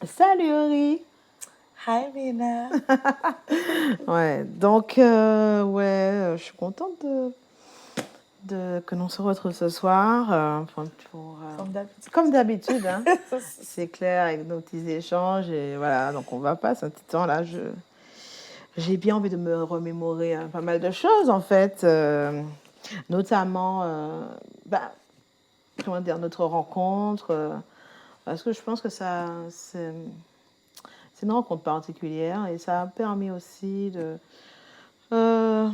Salut Ori. Hi Mina. Ouais, donc je suis contente que l'on se retrouve ce soir. Comme d'habitude, hein. C'est clair, avec nos petits échanges. Et voilà, donc on va passer un petit temps là. J'ai bien envie de me remémorer pas mal de choses en fait, notamment comment dire, notre rencontre. Parce que je pense que c'est une rencontre particulière et ça a permis aussi une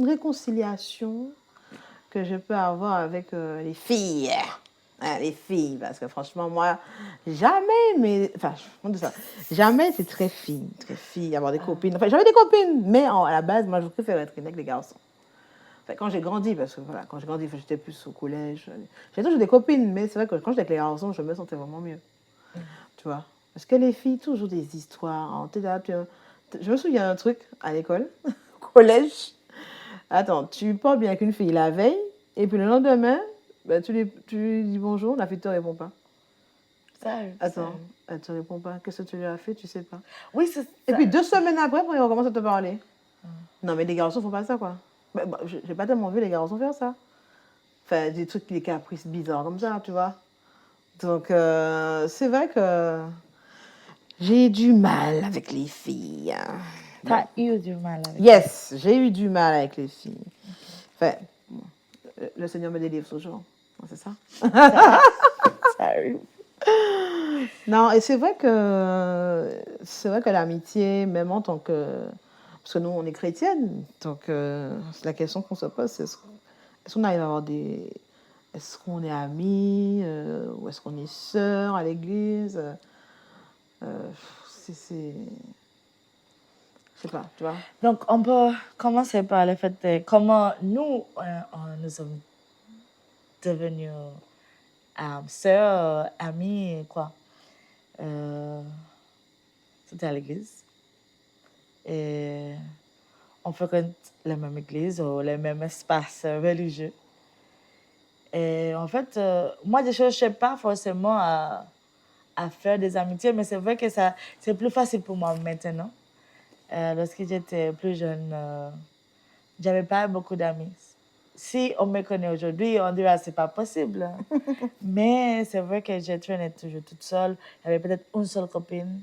réconciliation que je peux avoir avec les filles. Les filles, parce que franchement, moi, jamais c'est très fille, avoir des copines. Enfin, j'avais des copines, mais à la base, moi, je préfère être avec les garçons. Enfin, quand j'ai grandi, parce que voilà, quand j'ai grandi, j'étais plus au collège. J'ai toujours des copines, mais c'est vrai que quand j'étais avec les garçons, je me sentais vraiment mieux. Tu vois. Parce que les filles, toujours des histoires. Hein. Je me souviens d'un truc à l'école, au collège. Attends, tu parles bien avec une fille la veille, et puis le lendemain, tu lui dis bonjour, la fille ne te répond pas. Attends, elle ne te répond pas. Qu'est-ce que tu lui as fait? Tu sais pas. Oui, c'est ça. Et puis 2 semaines après, on recommence à te parler. Non, mais les garçons font pas ça, quoi. J'ai pas tellement vu les garçons faire ça. Enfin, des trucs, des caprices bizarres comme ça, tu vois. Donc, c'est vrai que j'ai du mal avec les filles. T'as eu du mal avec Yes, j'ai eu du mal avec les filles. Enfin, le Seigneur me délivre toujours. C'est ça? Ça arrive. Non, et c'est vrai que l'amitié, même en tant que... Parce que nous, on est chrétiennes, donc la question qu'on se pose, c'est est-ce qu'on arrive à avoir des... Est-ce qu'on est amis ou est-ce qu'on est sœurs à l'église c'est... Je sais pas, tu vois. Donc, on peut commencer par le fait de comment nous sommes devenus sœurs, amis, quoi. C'était à l'église. Et on fréquente la même église ou les mêmes espaces religieux. Et en fait, moi, je ne cherchais pas forcément à faire des amitiés, mais c'est vrai que c'est plus facile pour moi maintenant. Lorsque j'étais plus jeune, j'avais pas beaucoup d'amis. Si on me connaît aujourd'hui, on dirait que c'est pas possible. Mais c'est vrai que j'ai traîné toujours toute seule. J'avais peut-être une seule copine.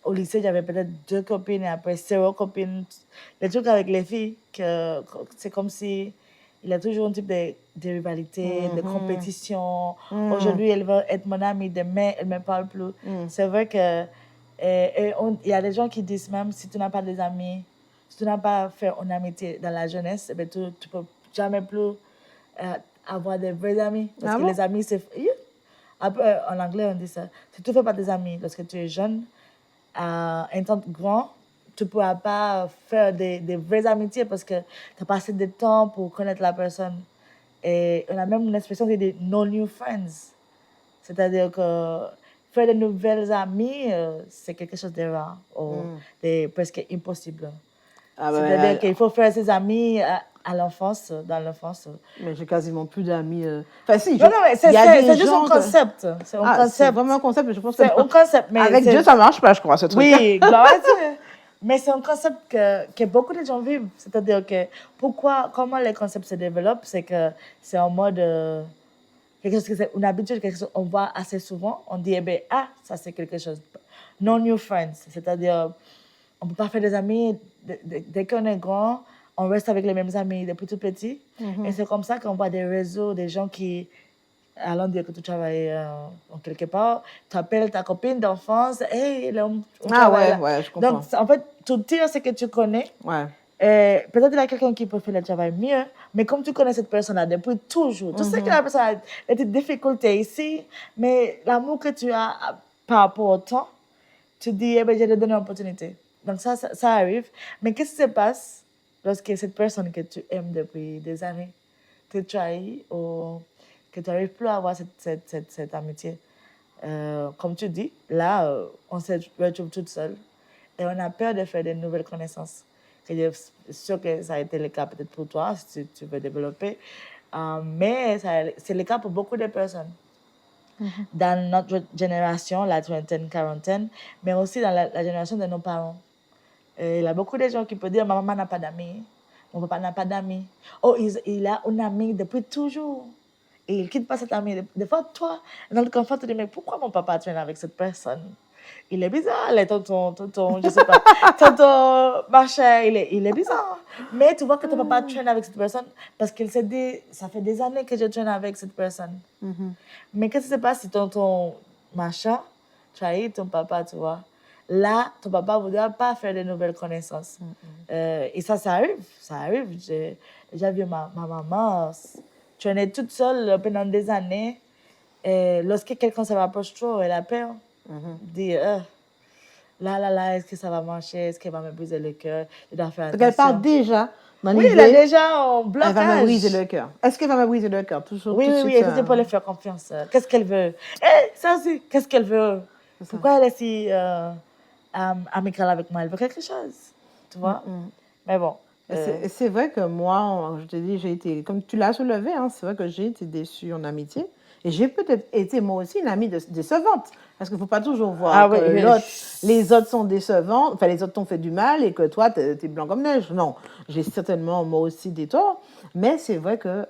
Au lycée, j'avais peut-être 2 copines et après 0 copines. Les trucs avec les filles, c'est comme si il y a toujours un type de rivalité, de compétition. Aujourd'hui, elle veut être mon amie, demain, elle ne me parle plus. C'est vrai que il y a des gens qui disent même, si tu n'as pas des amis, si tu n'as pas fait une amitié dans la jeunesse, eh tu ne peux jamais plus avoir des vrais amis. Parce que les amis, c'est... Après, en anglais, on dit ça. Si tu ne fais pas des amis lorsque tu es jeune, un temps grand, tu ne pourras pas faire des vraies amitiés parce que tu as passé du temps pour connaître la personne. Et on a même une expression qui est des no new friends. C'est-à-dire que faire de nouvelles amies, c'est quelque chose de rare ou de presque impossible. C'est-à-dire qu'il faut faire ses amis à l'enfance, dans l'enfance. Mais j'ai quasiment plus d'amis. Enfin, si, non, mais c'est juste un concept. C'est un concept. C'est vraiment un concept, mais je pense que... C'est un concept, mais avec Dieu, ça ne marche pas, je crois, ce truc. Oui, gloire à Dieu. Mais c'est un concept que beaucoup de gens vivent. C'est-à-dire que comment les concepts se développent, c'est que c'est en mode quelque chose que c'est une habitude, quelque chose qu'on voit assez souvent. On dit, eh bien, ça c'est quelque chose. No new friends. C'est-à-dire, on ne peut pas faire des amis dès qu'on est grand. On reste avec les mêmes amis depuis tout petit. Et c'est comme ça qu'on voit des réseaux, des gens qui, allons dire que tu travailles en quelque part, tu appelles ta copine d'enfance, hey, on travaille là. Ouais, je comprends. Donc, en fait, tu tires ce que tu connais. Ouais. Peut-être il y a quelqu'un qui peut faire le travail mieux, mais comme tu connais cette personne-là depuis toujours, tu sais que la personne a des difficultés ici, mais l'amour que tu as par rapport au temps, tu dis, eh ben, je vais te donner une opportunité. Donc, ça arrive. Mais qu'est-ce qui se passe lorsque cette personne que tu aimes depuis des années te trahit ou que tu n'arrives plus à avoir cette amitié? Comme tu dis, là, on se retrouve toute seule et on a peur de faire de nouvelles connaissances. Et je suis sûre que ça a été le cas peut-être pour toi, si tu veux développer. Mais c'est le cas pour beaucoup de personnes. dans notre génération, la trentaine, quarantaine, mais aussi dans la génération de nos parents. Il y a beaucoup de gens qui peuvent dire, ma maman n'a pas d'amis, mon papa n'a pas d'amis. Oh, il a un ami depuis toujours. Et il ne quitte pas cet ami. Des fois, toi, dans le confort, tu te dis, mais pourquoi mon papa traîne avec cette personne? Il est bizarre, les tonton, je sais pas, tonton, machin, il est bizarre. Mais tu vois que ton papa traîne avec cette personne parce qu'il s'est dit, ça fait des années que je traîne avec cette personne. Mais qu'est-ce qui se passe si tonton, machin, trahit ton papa, tu vois? Là, ton papa ne voudra pas faire de nouvelles connaissances. Et ça arrive, ça arrive. J'ai déjà vu ma maman traîner toute seule pendant des années. Et lorsque quelqu'un se rapproche trop, elle a peur. Dire, là, est-ce que ça va marcher? Est-ce qu'elle va me briser le cœur? Je dois faire Donc, elle part attention. déjà dans Oui, l'idée. elle a déjà un Elle va me blocage. briser le cœur. Est-ce qu'elle va me briser le cœur? Toujours, Oui, tout de oui, suite, oui, est-ce que tu peux lui faire confiance? Qu'est-ce qu'elle veut? Ça aussi, qu'est-ce qu'elle veut? Pourquoi elle est si amicale avec moi? Elle veut quelque chose, tu vois? Mais bon. C'est vrai que moi, je te dis, j'ai été, comme tu l'as soulevé, hein, c'est vrai que j'ai été déçue en amitié. Et j'ai peut-être été moi aussi une amie décevante. Parce qu'il ne faut pas toujours voir que les autres sont décevants, enfin les autres t'ont fait du mal et que toi, tu es blanc comme neige. Non, j'ai certainement moi aussi des torts. Mais c'est vrai que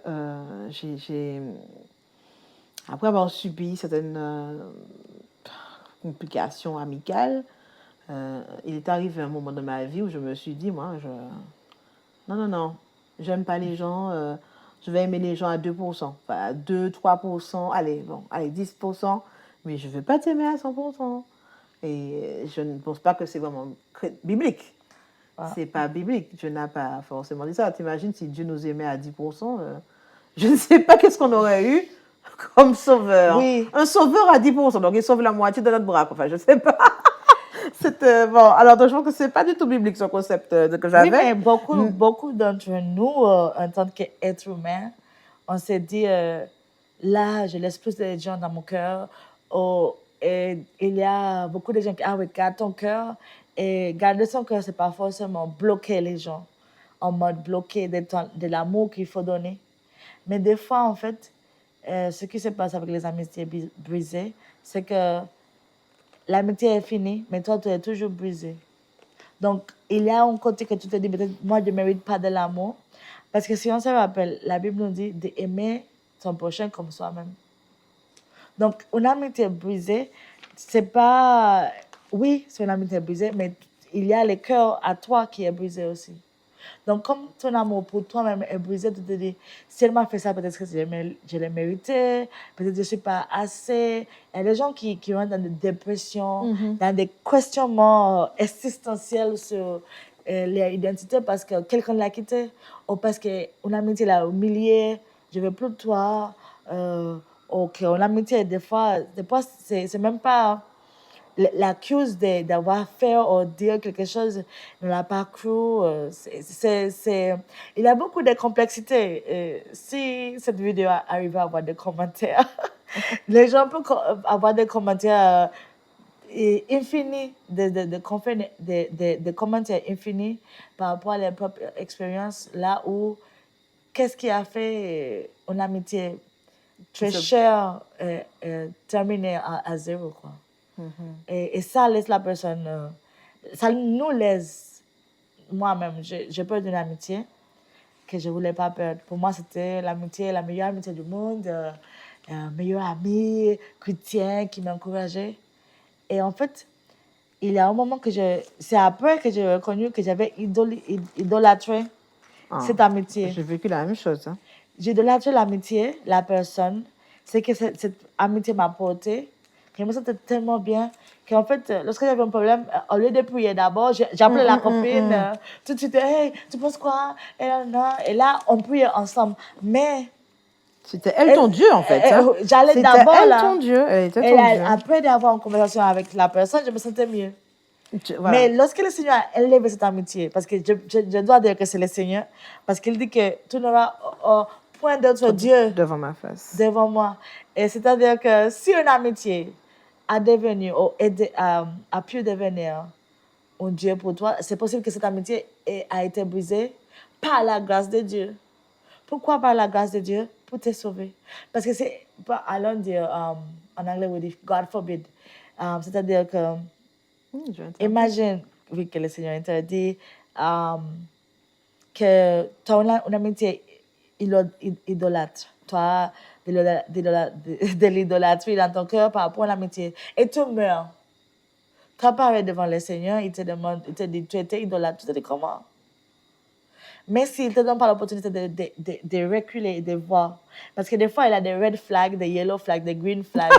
après avoir subi certaines complications amicales, il est arrivé un moment de ma vie où je me suis dit, moi, non, j'aime pas les gens, je vais aimer les gens à 2%, enfin à 2, 3%, allez, 10%, mais je ne veux pas t'aimer à 100%. Et je ne pense pas que c'est vraiment biblique. C'est pas biblique, Dieu n'a pas forcément dit ça. T'imagines si Dieu nous aimait à 10%, je ne sais pas qu'est-ce qu'on aurait eu comme sauveur. Oui. Un sauveur à 10%, donc il sauve la moitié de notre bras, enfin je ne sais pas. Bon, alors donc, je pense que c'est pas du tout biblique ce concept que j'avais. Oui, mais beaucoup d'entre nous, en tant qu'être humain, on s'est dit, là, je laisse plus de gens dans mon cœur. Et il y a beaucoup de gens qui, garde ton cœur. Et garder son cœur, c'est pas forcément bloquer les gens, en mode bloquer de l'amour qu'il faut donner. Mais des fois, en fait, ce qui se passe avec les amitiés brisées, c'est que l'amitié est finie, mais toi, tu es toujours brisé. Donc, il y a un côté que tu te dis, peut-être, moi, je ne mérite pas de l'amour. Parce que si on se rappelle, la Bible nous dit d'aimer son prochain comme soi-même. Donc, une amitié brisée, c'est pas... Oui, c'est une amitié brisée, mais il y a le cœur à toi qui est brisé aussi. Donc, comme ton amour pour toi-même est brisé, tu te dis, si elle m'a fait ça, peut-être que je l'ai mérité, peut-être que je ne suis pas assez. Il y a des gens qui rentrent dans des dépressions, dans des questionnements existentiels sur leur identité parce que quelqu'un l'a quitté ou parce qu'une amitié l'a humilié, je ne veux plus de toi. Ou qu'une amitié, des fois c'est même pas l'accuse d'avoir fait ou dire quelque chose ne l'a pas cru. Il y a beaucoup de complexité. Si cette vidéo arrive à avoir des commentaires, les gens peuvent avoir des commentaires infinis, des commentaires infinis par rapport à leurs propres expériences, là où qu'est-ce qui a fait une amitié très chère terminée à zéro, quoi. Et ça laisse la personne, ça nous laisse, moi-même, j'ai peur d'une amitié que je ne voulais pas perdre. Pour moi, c'était l'amitié, la meilleure amitié du monde, un meilleur ami chrétien qui m'encourageait. Et en fait, il y a un moment c'est après que j'ai reconnu que j'avais idolâtré cette amitié. J'ai vécu la même chose. Hein. J'ai idolâtré l'amitié, la personne, c'est que cette amitié m'a porté. Je me sentais tellement bien qu'en fait, lorsque j'avais un problème, au lieu de prier d'abord, j'appelais la copine, tout de suite, hey, tu penses quoi? Et là, on priait ensemble. Mais c'était elle ton Dieu, en fait. Hein? J'allais d'abord là. C'était elle ton Dieu. Elle était ton Dieu. Après d'avoir une conversation avec la personne, je me sentais mieux. Voilà. Mais lorsque le Seigneur a élevé cette amitié, parce que je dois dire que c'est le Seigneur, parce qu'il dit que tu n'auras point d'autre Dieu devant ma face. Devant moi. Et c'est-à-dire que si une amitié a devenu ou a pu devenir un Dieu pour toi, c'est possible que cette amitié a été brisée par la grâce de Dieu. Pourquoi par la grâce de Dieu? Pour te sauver. Parce que c'est, allons dire, en anglais, on dit God forbid. C'est-à-dire que, Je vais imagine, oui, que le Seigneur interdit, que tu as une amitié idolâtre. Tu as de l'idolâtrie dans ton cœur par rapport à l'amitié. Et tu meurs. Tu apparais devant le Seigneur, il te demande, il te dit, tu étais idolâtre. Tu te dis comment? Mais s'il ne te donne pas l'opportunité de reculer et de voir. Parce que des fois, il a des red flags, des yellow flags, des green flags.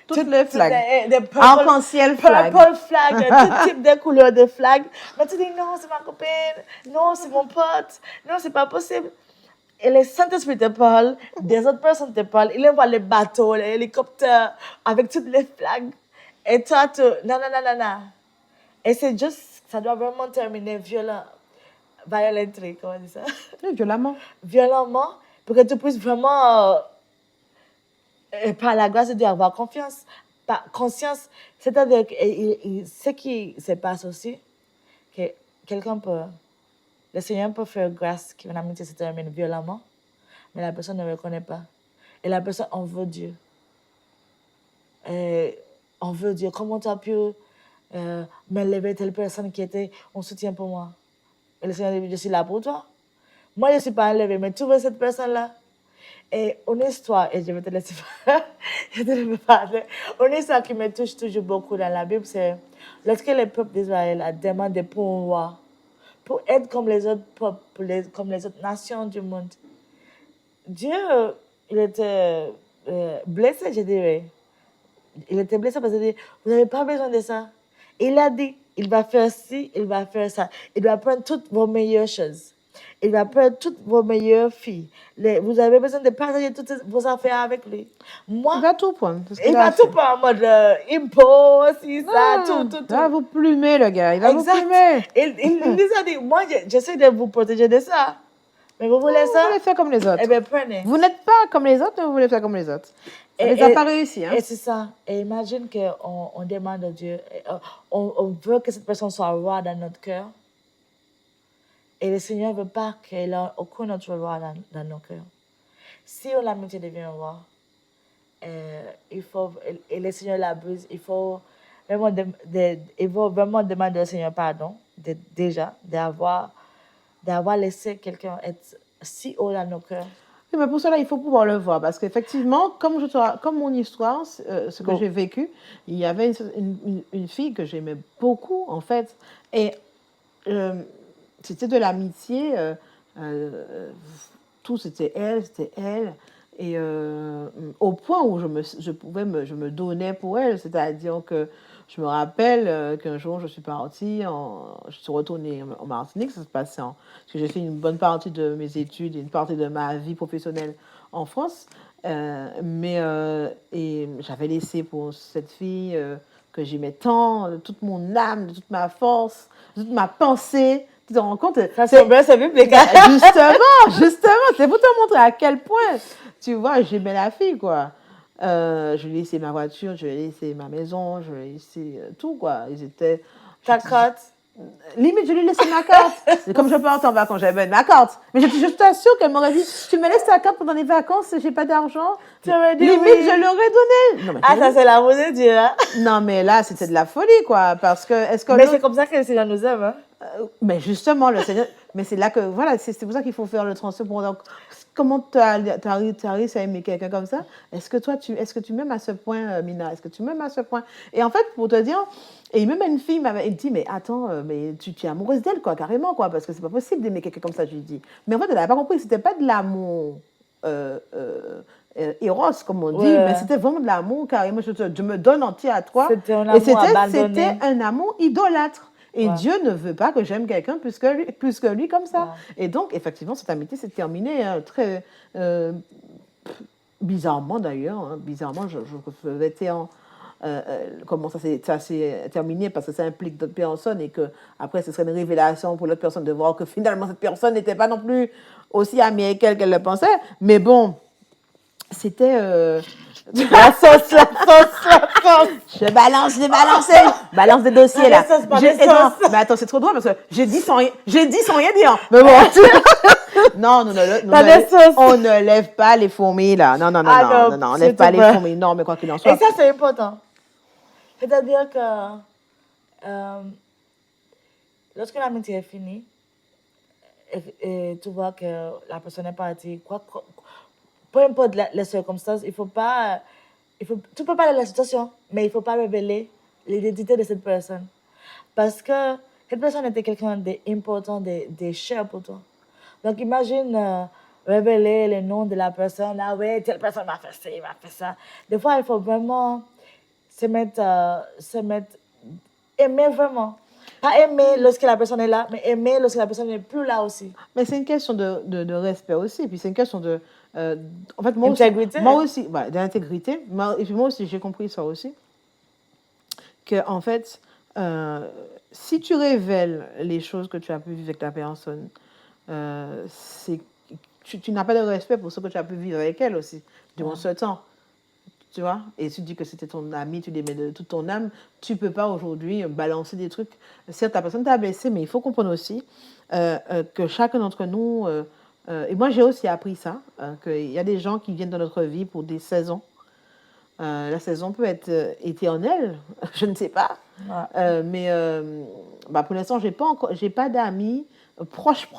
toutes les flags. Des purple, Arc-en-ciel flag. purple flags, tout type de couleurs de flags. Mais tu dis, non, c'est ma copine. Non, c'est mon pote. Non, c'est pas possible. Et le Saint-Esprit te parle, des autres personnes te parlent. Il envoie les bateaux, les hélicoptères, avec toutes les flags. Et toi, tu... Non, non, non, non, non. Et c'est juste... Ça doit vraiment terminer violently, comment on dit ça? Oui, violemment. Violemment, pour que tu puisses vraiment, par la grâce de Dieu, avoir conscience. C'est-à-dire que ce qui se passe aussi, que quelqu'un peut... Le Seigneur peut faire grâce qu'une amitié se termine violemment, mais la personne ne reconnaît pas. Et la personne en veut Dieu. Et on veut Dieu. Comment tu as pu m'élever telle personne qui était un soutien pour moi? Et le Seigneur dit, je suis là pour toi. Moi, je ne suis pas élevée, mais tu veux cette personne-là. Et une histoire, et je vais te laisser parler, une histoire qui me touche toujours beaucoup dans la Bible, c'est lorsque le peuple d'Israël a demandé pour un roi, pour être comme les autres peuples, comme les autres nations du monde. Dieu, il était blessé, je dirais. Il était blessé parce qu'il dit, vous n'avez pas besoin de ça. Il a dit, il va faire ci, il va faire ça. Il va prendre toutes vos meilleures choses. Il va prendre toutes vos meilleures filles. Vous avez besoin de partager toutes vos affaires avec lui. Moi, Il va tout prendre. il va tout prendre en mode impôt, si, ça, tout. Il va vous plumer, le gars. Il va Exact. vous plumer. Il nous a dit, moi, j'essaie de vous protéger de ça. Mais vous voulez ça? Vous voulez faire comme les autres. Eh bien, prenez. Vous n'êtes pas comme les autres, mais vous voulez faire comme les autres. Ça ne les a pas réussi. Hein? Et c'est ça. Et imagine qu'on demande à Dieu, on veut que cette personne soit roi dans notre cœur. Et le Seigneur ne veut pas qu'il ait aucun autre roi dans nos cœurs. Si l'amitié devient roi, et le Seigneur l'abuse, il faut vraiment demander au Seigneur pardon, déjà, d'avoir laissé quelqu'un être si haut dans nos cœurs. Oui, mais pour cela, il faut pouvoir le voir. Parce qu'effectivement, comme mon histoire, ce que j'ai vécu, il y avait une fille que j'aimais beaucoup, en fait. Et c'était de l'amitié. Tout, c'était elle. Et au point où je me donnais pour elle. C'est-à-dire que je me rappelle qu'un jour, je suis partie, je suis retournée en Martinique, ça se passait parce que j'ai fait une bonne partie de mes études et une partie de ma vie professionnelle en France. Et j'avais laissé pour cette fille que j'aimais tant, de toute mon âme, de toute ma force, de toute ma pensée. Tu te rends compte? Ça c'est bien, c'est biblique. Justement, c'est pour te montrer à quel point, tu vois, j'aimais la fille, quoi. Je lui ai laissé ma voiture, je lui ai laissé ma maison, je lui ai laissé tout, quoi. Ils étaient... Ta carte? Limite, je lui ai laissé ma carte. C'est comme je partais en vacances, j'avais ma carte. Mais je t'assure qu'elle m'aurait dit, tu me laisses ta carte pendant les vacances, j'ai pas d'argent. Tu aurais dit limite, oui. je l'aurais donné. Non, ça c'est l'amour de Dieu, hein? Non, mais là, c'était de la folie, quoi. Parce que, mais c'est comme ça que le Seigneur nous aime, hein? Mais justement, le Seigneur... Mais c'est là que, voilà, c'est pour ça qu'il faut faire le transfert. Donc, comment tu arrives à aimer quelqu'un comme ça? Est-ce que tu m'aimes à ce point, Mina? Est-ce que tu m'aimes à ce point? Et en fait, pour te dire, et même une fille m'avait dit, mais attends, mais tu es amoureuse d'elle, quoi, carrément, quoi, parce que c'est pas possible d'aimer quelqu'un comme ça, je lui dis. Mais en fait, elle n'avait pas compris, c'était pas de l'amour éros, comme on dit, mais c'était vraiment de l'amour, carrément, je me donne entier à toi. C'était un amour abandonné. C'était un amour idolâtre. Et Dieu ne veut pas que j'aime quelqu'un plus que lui comme ça. Et donc, effectivement, cette amitié s'est terminée très bizarrement, d'ailleurs. Hein, bizarrement, je faisais comment ça s'est terminé, parce que ça implique d'autres personnes et qu'après, ce serait une révélation pour l'autre personne de voir que finalement, cette personne n'était pas non plus aussi amie avec elle qu'elle le pensait. Mais bon, c'était... La sauce. Je balance des dossiers là. Mais attends, c'est trop drôle parce que j'ai dit sans rien dire. Mais bon, Non, on ne lève pas les fourmis, là. Non, on ne lève pas les fourmis. Non, mais quoi qu'il en soit. Et ça, c'est important. C'est-à-dire que lorsque l'amitié est finie, et tu vois que la personne est partie, peu importe les circonstances, tu peux parler de la situation, mais il ne faut pas révéler l'identité de cette personne. Parce que cette personne était quelqu'un d'important, de cher pour toi. Donc, imagine révéler le nom de la personne. Ah ouais, telle personne m'a fait ça, il m'a fait ça. Des fois, il faut vraiment se mettre, aimer vraiment. Pas aimer lorsque la personne est là, mais aimer lorsque la personne n'est plus là aussi. Mais c'est une question de respect aussi. Puis c'est une question de... en fait, intégrité. Moi aussi, d'intégrité. Et puis moi aussi, j'ai compris ça aussi. Que, en fait, si tu révèles les choses que tu as pu vivre avec ta personne, tu n'as pas de respect pour ce que tu as pu vivre avec elle aussi, durant ce temps. Tu vois, et tu dis que c'était ton ami, tu l'aimais de toute ton âme, tu ne peux pas aujourd'hui balancer des trucs. Certes, ta personne t'a blessé, mais il faut comprendre aussi que chacun d'entre nous, et moi j'ai aussi appris ça, qu'il y a des gens qui viennent dans notre vie pour des saisons. La saison peut être éternelle, je ne sais pas. Mais pour l'instant, j'ai pas d'amis proches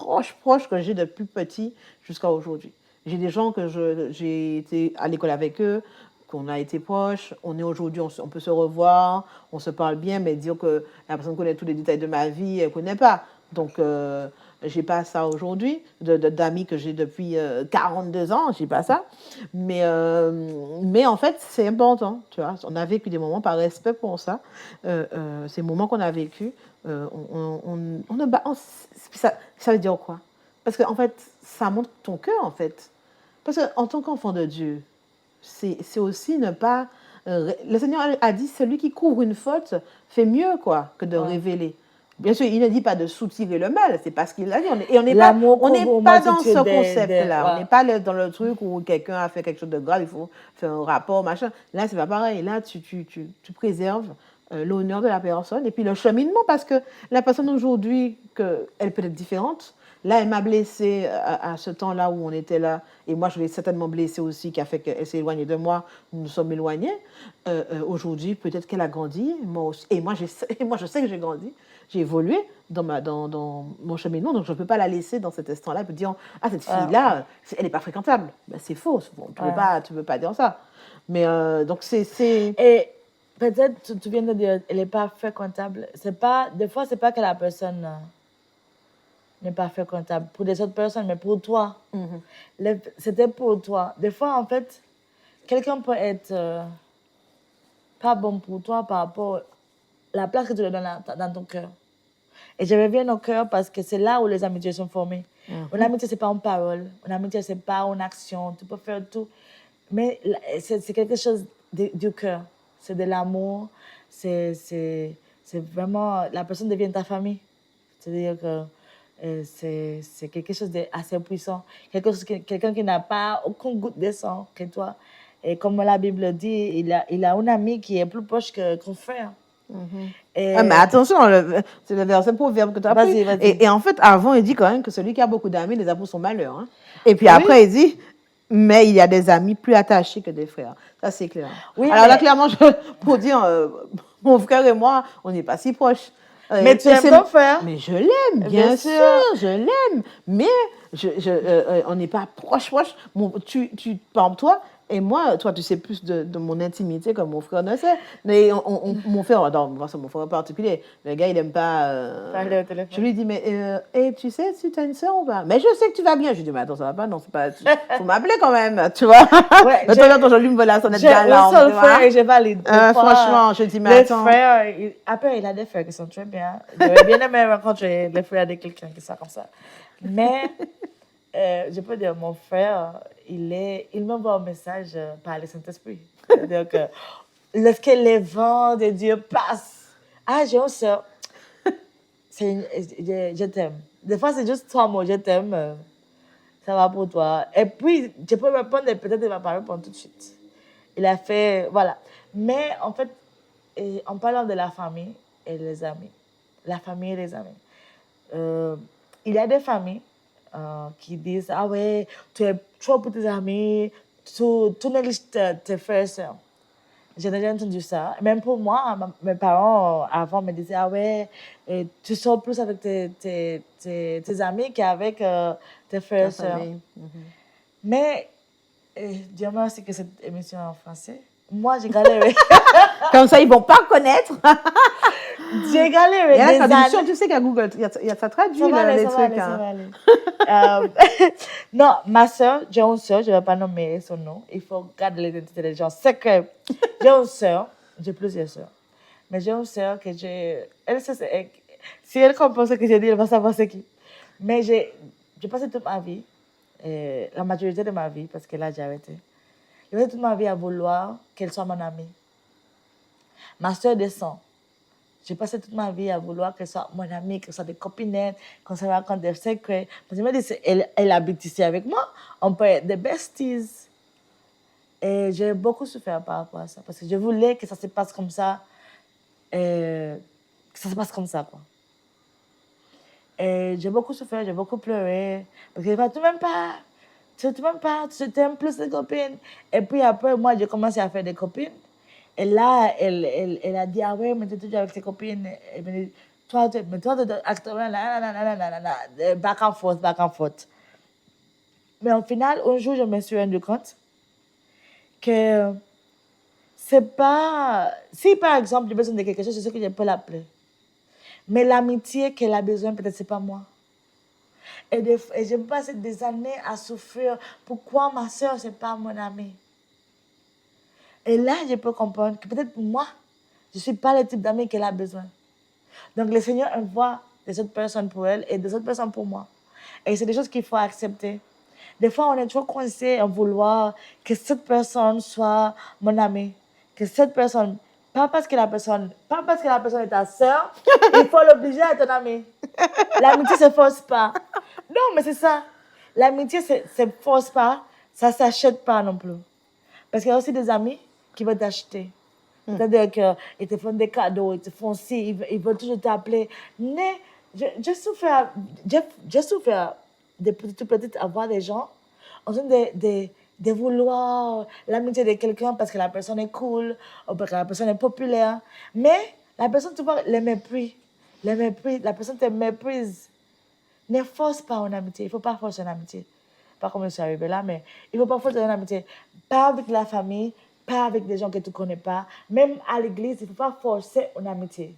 que j'ai depuis petit jusqu'à aujourd'hui. J'ai des gens que j'ai été à l'école avec eux, qu'on a été proches. On est aujourd'hui, on peut se revoir, on se parle bien, mais dire que la personne connaît tous les détails de ma vie, elle ne connaît pas. Donc, j'ai pas ça aujourd'hui, d'amis que j'ai depuis 42 ans, j'ai pas ça. Mais en fait, c'est important, tu vois. On a vécu des moments par respect pour ça. Ces moments qu'on a vécu, ça veut dire quoi? Parce qu'en fait, ça montre ton cœur, en fait. Parce qu'en tant qu'enfant de Dieu, c'est aussi ne pas... le Seigneur a dit, celui qui couvre une faute fait mieux, quoi, que de révéler. Bien sûr, il ne dit pas de soutirer le mal, c'est pas ce qu'il a dit. On n'est pas dans ce concept-là. On n'est pas dans le truc où quelqu'un a fait quelque chose de grave, il faut faire un rapport, machin. Là, c'est pas pareil. Là, tu préserves l'honneur de la personne et puis le cheminement, parce que la personne aujourd'hui, elle peut être différente. Là, elle m'a blessée à ce temps-là où on était là. Et moi, je l'ai certainement blessée aussi, qui a fait qu'elle s'est éloignée de moi. Nous nous sommes éloignés. Aujourd'hui, peut-être qu'elle a grandi. Moi aussi. Et moi, je sais que j'ai grandi. J'ai évolué dans mon cheminement. Donc, je ne peux pas la laisser dans cet instant-là et puis dire, ah, cette fille-là, elle n'est pas fréquentable. Ben, c'est faux. Bon, tu ne peux pas dire ça. Mais donc, c'est... Et peut-être, tu viens de dire, elle n'est pas fréquentable. Des fois, ce n'est pas que la personne... n'est pas fréquentable pour des autres personnes, mais pour toi. C'était pour toi. Des fois, en fait, quelqu'un peut être pas bon pour toi par rapport à la place que tu lui donnes dans ton cœur. Et je reviens au cœur parce que c'est là où les amitiés sont formées. Une amitié, ce n'est pas une parole. Une amitié, ce n'est pas une action. Tu peux faire tout. Mais c'est quelque chose du cœur. C'est de l'amour. C'est vraiment... La personne devient ta famille. C'est-à-dire que c'est quelque chose d'assez puissant. Quelqu'un qui n'a pas aucune goutte de sang que toi. Et comme la Bible dit, il a un ami qui est plus proche qu'un frère. Mais attention, c'est le verset proverbe que tu as pris. Et en fait, avant, il dit quand même que celui qui a beaucoup d'amis les a pour son malheur. Hein. Et puis après, il dit, mais il y a des amis plus attachés que des frères. Ça, c'est clair. Oui, alors là, clairement, pour dire, mon frère et moi, on n'est pas si proches. Mais tu aimes ton frère? Mais je l'aime, bien sûr, je l'aime. Mais on n'est pas proche. Par exemple, toi et moi, toi, tu sais plus de mon intimité que mon frère ne sait. Mais mon frère, c'est mon frère en particulier. Le gars, il n'aime pas... parler au téléphone. Je lui dis, mais tu sais si tu as une soeur ou pas? Mais je sais que tu vas bien. Je lui dis, mais attends, ça va pas? Non, c'est pas... faut m'appeler quand même, tu vois. Ouais, de temps en temps, je lui me la sonnette d'alarme. J'ai un seul frère et je valide. Franchement, je dis, mais attends. Frères, après, il a des frères qui sont très bien. J'aurais bien aimé rencontrer les frères de quelqu'un qui soit comme ça. Mais, je peux dire, mon frère, il m'envoie un message par le Saint-Esprit. C'est-à-dire que lorsque les vents de Dieu passent, ah, j'ai une soeur, je t'aime. Des fois, c'est juste trois mots, je t'aime, ça va pour toi. Et puis, je peux répondre et peut-être il ne va pas répondre tout de suite. Il a fait, voilà. Mais en fait, en parlant de la famille et les amis, la famille et les amis, il y a des familles qui disent, ah ouais, tu es trop pour tes amis, tu négliges tes frères et sœurs. J'ai déjà entendu ça. Même pour moi, mes parents, avant, me disaient, ah ouais, tu sors plus avec tes amis qu'avec tes frères Ta et sœurs. famille. Mais, Dieu merci que cette émission est en français. Moi, j'ai galéré. Comme ça, ils ne vont pas connaître. J'ai galéré Il y a des la traduction, années. tu sais qu'à Google, ça traduit Ça va aller, les ça va trucs. aller, ça Hein. va aller. Non, ma soeur, j'ai une soeur, je ne vais pas nommer son nom. Il faut garder l'identité des gens. C'est que j'ai une soeur, j'ai plusieurs soeurs, mais j'ai une soeur que j'ai. Elle, si elle comprend ce que j'ai dit, elle va savoir c'est qui. Mais j'ai passé toute ma vie, la majorité de ma vie, parce que là j'ai arrêté, j'ai passé toute ma vie à vouloir qu'elle soit mon amie. Ma soeur descend. J'ai passé toute ma vie à vouloir qu'elle soit mon amie, qu'elle soit des copinettes, qu'on se raconte des secrets. Parce que je me dis, elle habite ici avec moi, on peut être des besties. Et j'ai beaucoup souffert par rapport à ça, parce que je voulais que ça se passe comme ça, que ça se passe comme ça, quoi. Et j'ai beaucoup souffert, j'ai beaucoup pleuré, parce que tu m'aimes pas, tu m'aimes pas, tu t'aimes plus les copines. Et puis après, moi, j'ai commencé à faire des copines. Et là, elle a dit, ah ouais, mais tu es toujours avec tes copines. Elle me dit, mais toi, tu es actuellement là, back and forth, back and forth. Mais au final, un jour, je me suis rendu compte que c'est pas. Si par exemple, j'ai besoin de quelque chose, je sais que je peux l'appeler. Mais l'amitié qu'elle a besoin, peut-être, c'est pas moi. Et j'ai passé des années à souffrir. Pourquoi ma soeur, c'est pas mon amie? Et là, je peux comprendre que peut-être moi, je ne suis pas le type d'ami qu'elle a besoin. Donc, le Seigneur envoie des autres personnes pour elle et des autres personnes pour moi. Et c'est des choses qu'il faut accepter. Des fois, on est trop coincé en vouloir que cette personne soit mon ami. Que cette personne, pas parce que la personne est ta sœur, il faut l'obliger à être ton ami. L'amitié ne se force pas. Non, mais c'est ça. L'amitié ne se force pas, ça ne s'achète pas non plus. Parce qu'il y a aussi des amis qui veulent t'acheter. C'est-à-dire qu'ils te font des cadeaux, ils te font ci, ils veulent toujours t'appeler. Mais j'ai souffert depuis toute petite à voir des gens en train de vouloir l'amitié de quelqu'un parce que la personne est cool ou parce que la personne est populaire. Mais la personne, tu vois, le mépris, la personne te méprise. Ne force pas une amitié. Il ne faut pas forcer une amitié. Pas comme je suis arrivée là, mais il ne faut pas forcer une amitié. Pas avec la famille, pas avec des gens que tu ne connais pas. Même à l'église, il ne faut pas forcer une amitié.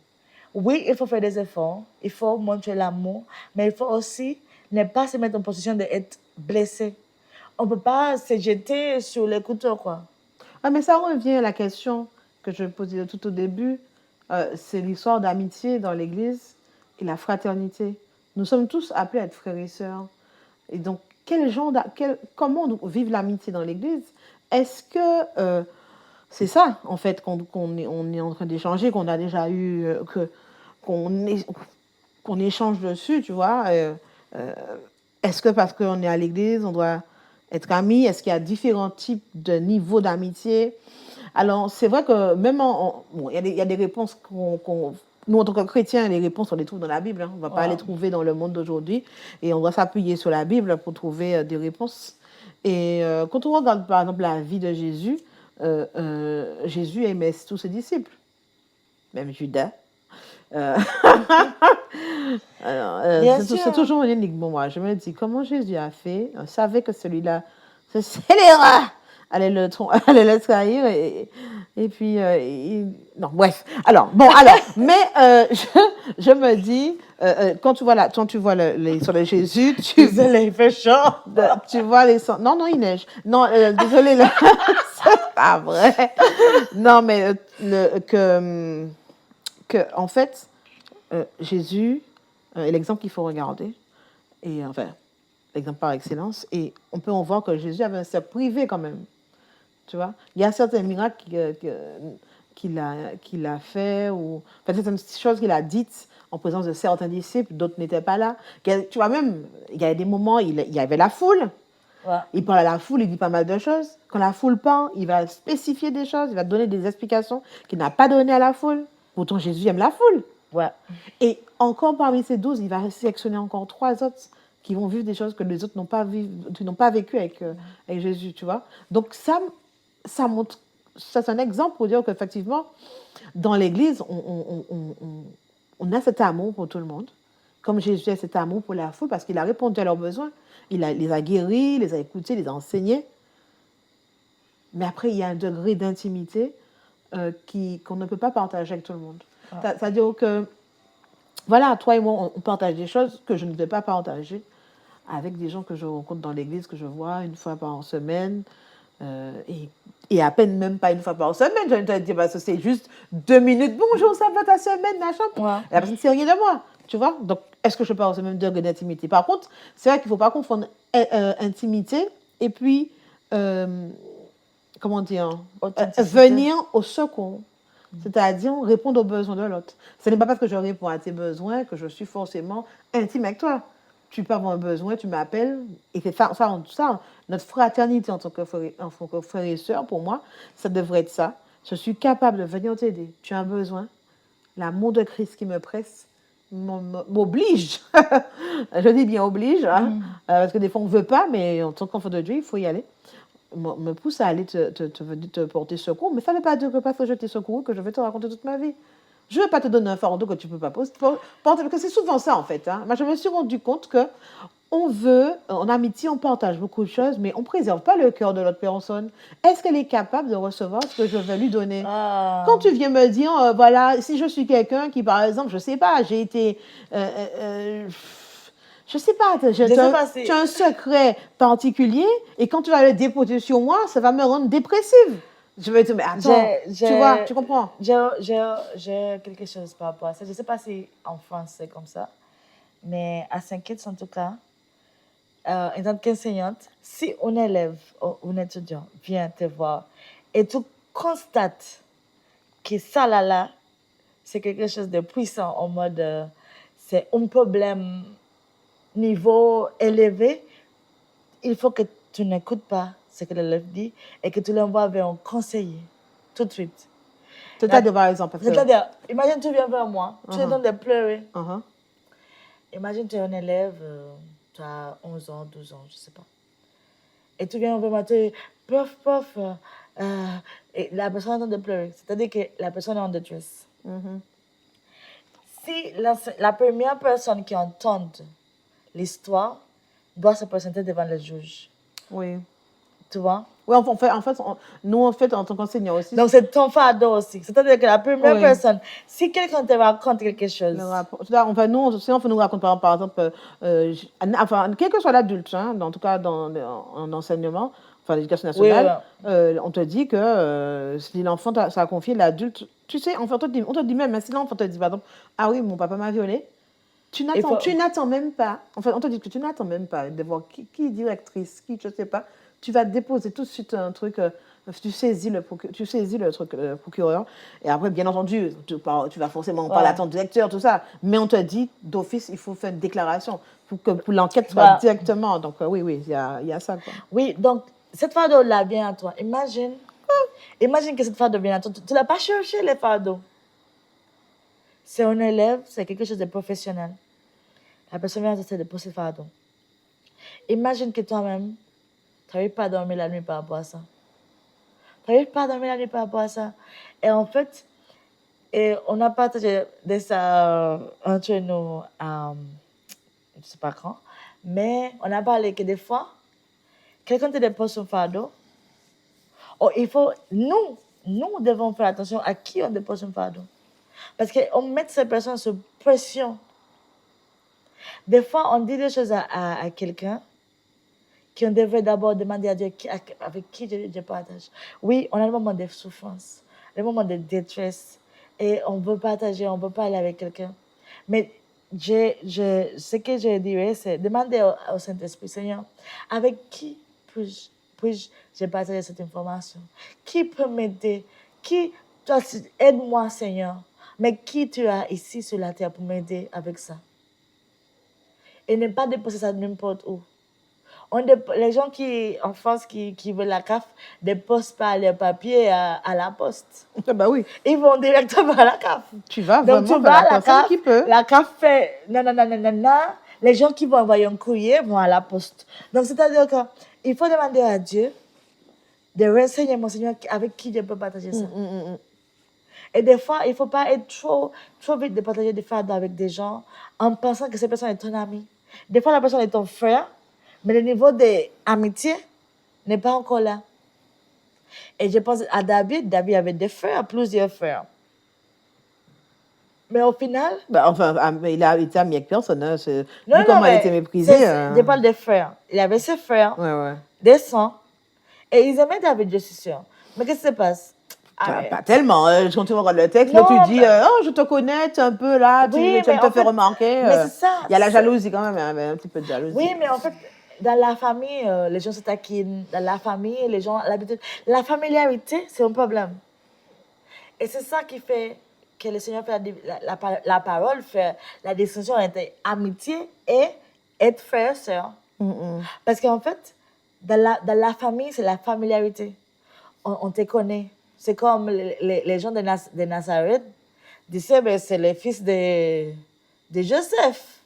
Oui, il faut faire des efforts, il faut montrer l'amour, mais il faut aussi ne pas se mettre en position d'être blessé. On ne peut pas se jeter sur les couteaux, quoi. Ah, mais ça revient à la question que je posais tout au début. C'est l'histoire d'amitié dans l'Église et la fraternité. Nous sommes tous appelés à être frères et sœurs. Et donc, comment vivre l'amitié dans l'Église? Est-ce que c'est ça, en fait, qu'on est en train d'échanger, qu'on a déjà eu, qu'on échange dessus, tu vois? Est-ce que parce qu'on est à l'Église, on doit être amis? Est-ce qu'il y a différents types de niveaux d'amitié? Alors, c'est vrai que même bon, il y a des réponses nous, en tant que chrétiens, les réponses, on les trouve dans la Bible. Hein. On ne va pas les trouver dans le monde d'aujourd'hui. Et on doit s'appuyer sur la Bible pour trouver des réponses. Et quand on regarde, par exemple, la vie de Jésus, Jésus aimait tous ses disciples, même Judas. C'est toujours une énigme pour moi. Je me dis, comment Jésus a fait? On savait que celui-là, ce scélérat allait le trahir et puis non, bref. Alors mais je me dis quand tu vois sur le Jésus, Désolé, il fait chaud. Tu vois les sons. Non, il neige. Non, désolé, c'est pas vrai. Non, mais en fait, Jésus est l'exemple qu'il faut regarder et enfin l'exemple par excellence, et on peut en voir que Jésus avait un cercle privé quand même. Tu vois, il y a certains miracles qu'il a fait, ou certaines choses qu'il a dites en présence de certains disciples, d'autres n'étaient pas là. Tu vois, même, il y a des moments, il y avait la foule. Ouais. Il parle à la foule, il dit pas mal de choses. Quand la foule parle, il va spécifier des choses, il va donner des explications qu'il n'a pas données à la foule. Pourtant, Jésus aime la foule. Ouais. Et encore parmi ces 12, il va sélectionner encore 3 autres qui vont vivre des choses que les autres n'ont pas vécues avec Jésus, tu vois. Donc ça montre, ça c'est un exemple pour dire qu'effectivement, dans l'Église, on a cet amour pour tout le monde, comme Jésus a cet amour pour la foule, parce qu'il a répondu à leurs besoins. Les a guéris, les a écoutés, les a enseignés. Mais après, il y a un degré d'intimité qu'on ne peut pas partager avec tout le monde. C'est-à-dire que, voilà, toi et moi, on partage des choses que je ne vais pas partager avec des gens que je rencontre dans l'église, que je vois une fois par semaine, et à peine même pas une fois par semaine. J'ai envie de te dire, parce que c'est juste 2 minutes, bonjour, ça va ta semaine, machin. Ouais. La personne ne sait rien de moi, tu vois. Donc, est-ce que je parle au même degré d'intimité? Par contre, c'est vrai qu'il ne faut pas confondre intimité et puis, comment dire, venir au secours. C'est-à-dire répondre aux besoins de l'autre. Ce n'est pas parce que je réponds à tes besoins que je suis forcément intime avec toi. Tu peux avoir un besoin, tu m'appelles, et c'est ça, notre fraternité en tant que frère et sœur, pour moi, ça devrait être ça. Je suis capable de venir t'aider. Tu as un besoin. L'amour de Christ qui me presse m'oblige. Je dis bien oblige, hein, parce que des fois on ne veut pas, mais en tant qu'enfant de Dieu, il faut y aller. Me pousse à aller te porter secours, mais ça ne veut pas dire que parce que je t'ai secouru que je vais te raconter toute ma vie. Je ne vais pas te donner un fardeau que tu ne peux pas porter, parce que c'est souvent ça en fait. Hein. Moi, je me suis rendu compte que en amitié, on partage beaucoup de choses, mais on ne préserve pas le cœur de l'autre personne. Est-ce qu'elle est capable de recevoir ce que je vais lui donner? Quand tu viens me dire, voilà, si je suis quelqu'un qui, par exemple, je ne sais pas, j'ai été... je sais pas, tu as un secret particulier et quand tu vas le déposer sur moi, ça va me rendre dépressive. Je vais te dire, mais attends, tu vois, tu comprends? J'ai quelque chose par rapport à ça. Je ne sais pas si en France c'est comme ça, mais à Saint-Kitts en tout cas, en tant qu'enseignante, si un élève ou un étudiant vient te voir et tu constates que ça là, c'est quelque chose de puissant en mode, c'est un problème niveau élevé, il faut que tu n'écoutes pas ce que l'élève dit et que tu l'envoies vers un conseiller tout de suite. C'est-à-dire, par exemple, c'est-à-dire, imagine tu viens vers moi, tu es en train de pleurer. Imagine tu es un élève, tu as 11 ans, 12 ans, je ne sais pas. Et tu viens vers moi, tu dis, prof, et la personne est en train de pleurer. C'est-à-dire que la personne est en détresse. Si la première personne qui entend l'histoire doit se présenter devant le juge. Oui. Tu vois? Oui, nous, en tant qu'enseignants aussi. Donc, c'est ton fardeau aussi. C'est-à-dire que la première personne, si quelqu'un te raconte quelque chose. Nous raconte, par exemple, quel que soit l'adulte, hein, en tout cas en enseignement, l'éducation nationale, on te dit que si l'enfant t'a confié, l'adulte, tu sais, on te dit même, si l'enfant te dit, par exemple, ah oui, mon papa m'a violée, tu n'attends même pas, on te dit que tu n'attends même pas de voir qui est directrice, je ne sais pas, tu vas déposer tout de suite un truc, tu saisis le truc, le procureur, et après, bien entendu, tu vas forcément parler à ton directeur, tout ça, mais on te dit, d'office, il faut faire une déclaration pour que l'enquête soit directement, donc oui, il y a ça, quoi. Oui, donc, cette fardeau-là vient à toi, imagine que cette fardeau vient à toi, tu ne l'as pas cherché, les fardeaux. C'est un élève, c'est quelque chose de professionnel. La personne vient de poser fardeau. Imagine que toi-même, tu n'arrives pas à dormir la nuit par rapport à ça. Et en fait, on a partagé de ça entre nous, je ne sais pas quand, mais on a parlé que des fois, quelqu'un te dépose son fardeau, nous devons faire attention à qui on dépose son fardeau. Parce qu'on met ces personnes sous pression. Des fois, on dit des choses à quelqu'un qu'on devrait d'abord demander à Dieu avec qui je partage. Oui, on a le moment de souffrance, le moment de détresse, et on veut partager, on ne veut pas aller avec quelqu'un. Mais ce que je dirais, c'est demander au Saint-Esprit, Seigneur, avec qui puis-je partager cette information? Qui peut m'aider? Aide-moi, Seigneur. Mais qui tu as ici sur la terre pour m'aider avec ça? Et ne pas déposer ça n'importe où. Les gens en France qui veulent la CAF ne déposent pas leurs papiers à la poste. Bah oui. Ils vont directement à la CAF. Tu vas donc vraiment vers la personne qui peut. La CAF fait non. les gens qui vont envoyer un courrier vont à la poste. Donc, c'est-à-dire qu'il faut demander à Dieu de renseigner mon Seigneur avec qui je peux partager ça. Et des fois, il ne faut pas être trop vite de partager des fardeaux avec des gens en pensant que cette personne est ton ami. Des fois, la personne est ton frère, mais le niveau d'amitié n'est pas encore là. Et je pense à David. David avait des frères, plusieurs frères. Mais au final... Bah, enfin, il a été ami avec personne. Hein. Non, Vu comment mais elle était méprisée. je parle des frères. Il avait ses frères, Ouais. des sons, et ils aimaient David, je suis sûre. Mais qu'est-ce qui se passe? Pas tellement. Quand tu regardes le texte, Non, là, tu dis oh, je te connais, tu es un peu là, Oui, tu mais me te en fais fait, remarquer. mais c'est ça. Il y a la jalousie quand même, un petit peu de jalousie. Oui, mais en fait, dans la famille, les gens se taquinent. Dans la famille, les gens l'habitude. La familiarité, c'est un problème. Et c'est ça qui fait que le Seigneur fait la parole, fait la distinction entre amitié et être frère, sœur. Parce qu'en fait, dans la famille, c'est la familiarité. On te connaît. C'est comme les gens de Nazareth disaient, ben, c'est le fils de Joseph.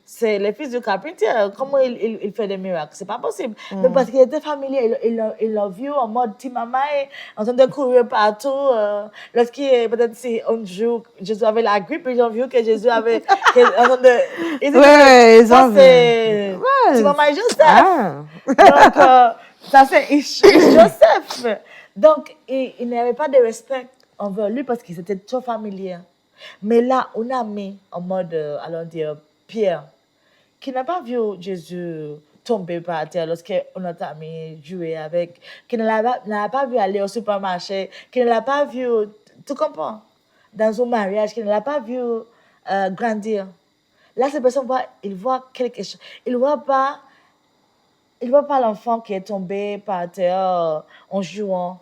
C'est le fils du carpentier. Comment il fait des miracles? C'est pas possible. Mais parce qu'il était familier, il l'a vu en mode petit maman, en train de courir partout. Peut-être si un jour Jésus avait la grippe, ils ont vu que Jésus avait. En train de, ils ont vu. Petit maman et Joseph. Ah. Donc, ça c'est Joseph. Donc, il n'avait pas de respect envers lui parce qu'ils étaient trop familiers. Mais là, on a mis en mode, allons dire, Pierre, qui n'a pas vu Jésus tomber par terre lorsqu'on a ami jouer avec, qui ne l'a pas vu aller au supermarché, qui ne l'a pas vu, tu comprends, dans un mariage, qui ne l'a pas vu grandir. Là, cette personne voit quelque chose. Il ne voit pas l'enfant qui est tombé par terre en jouant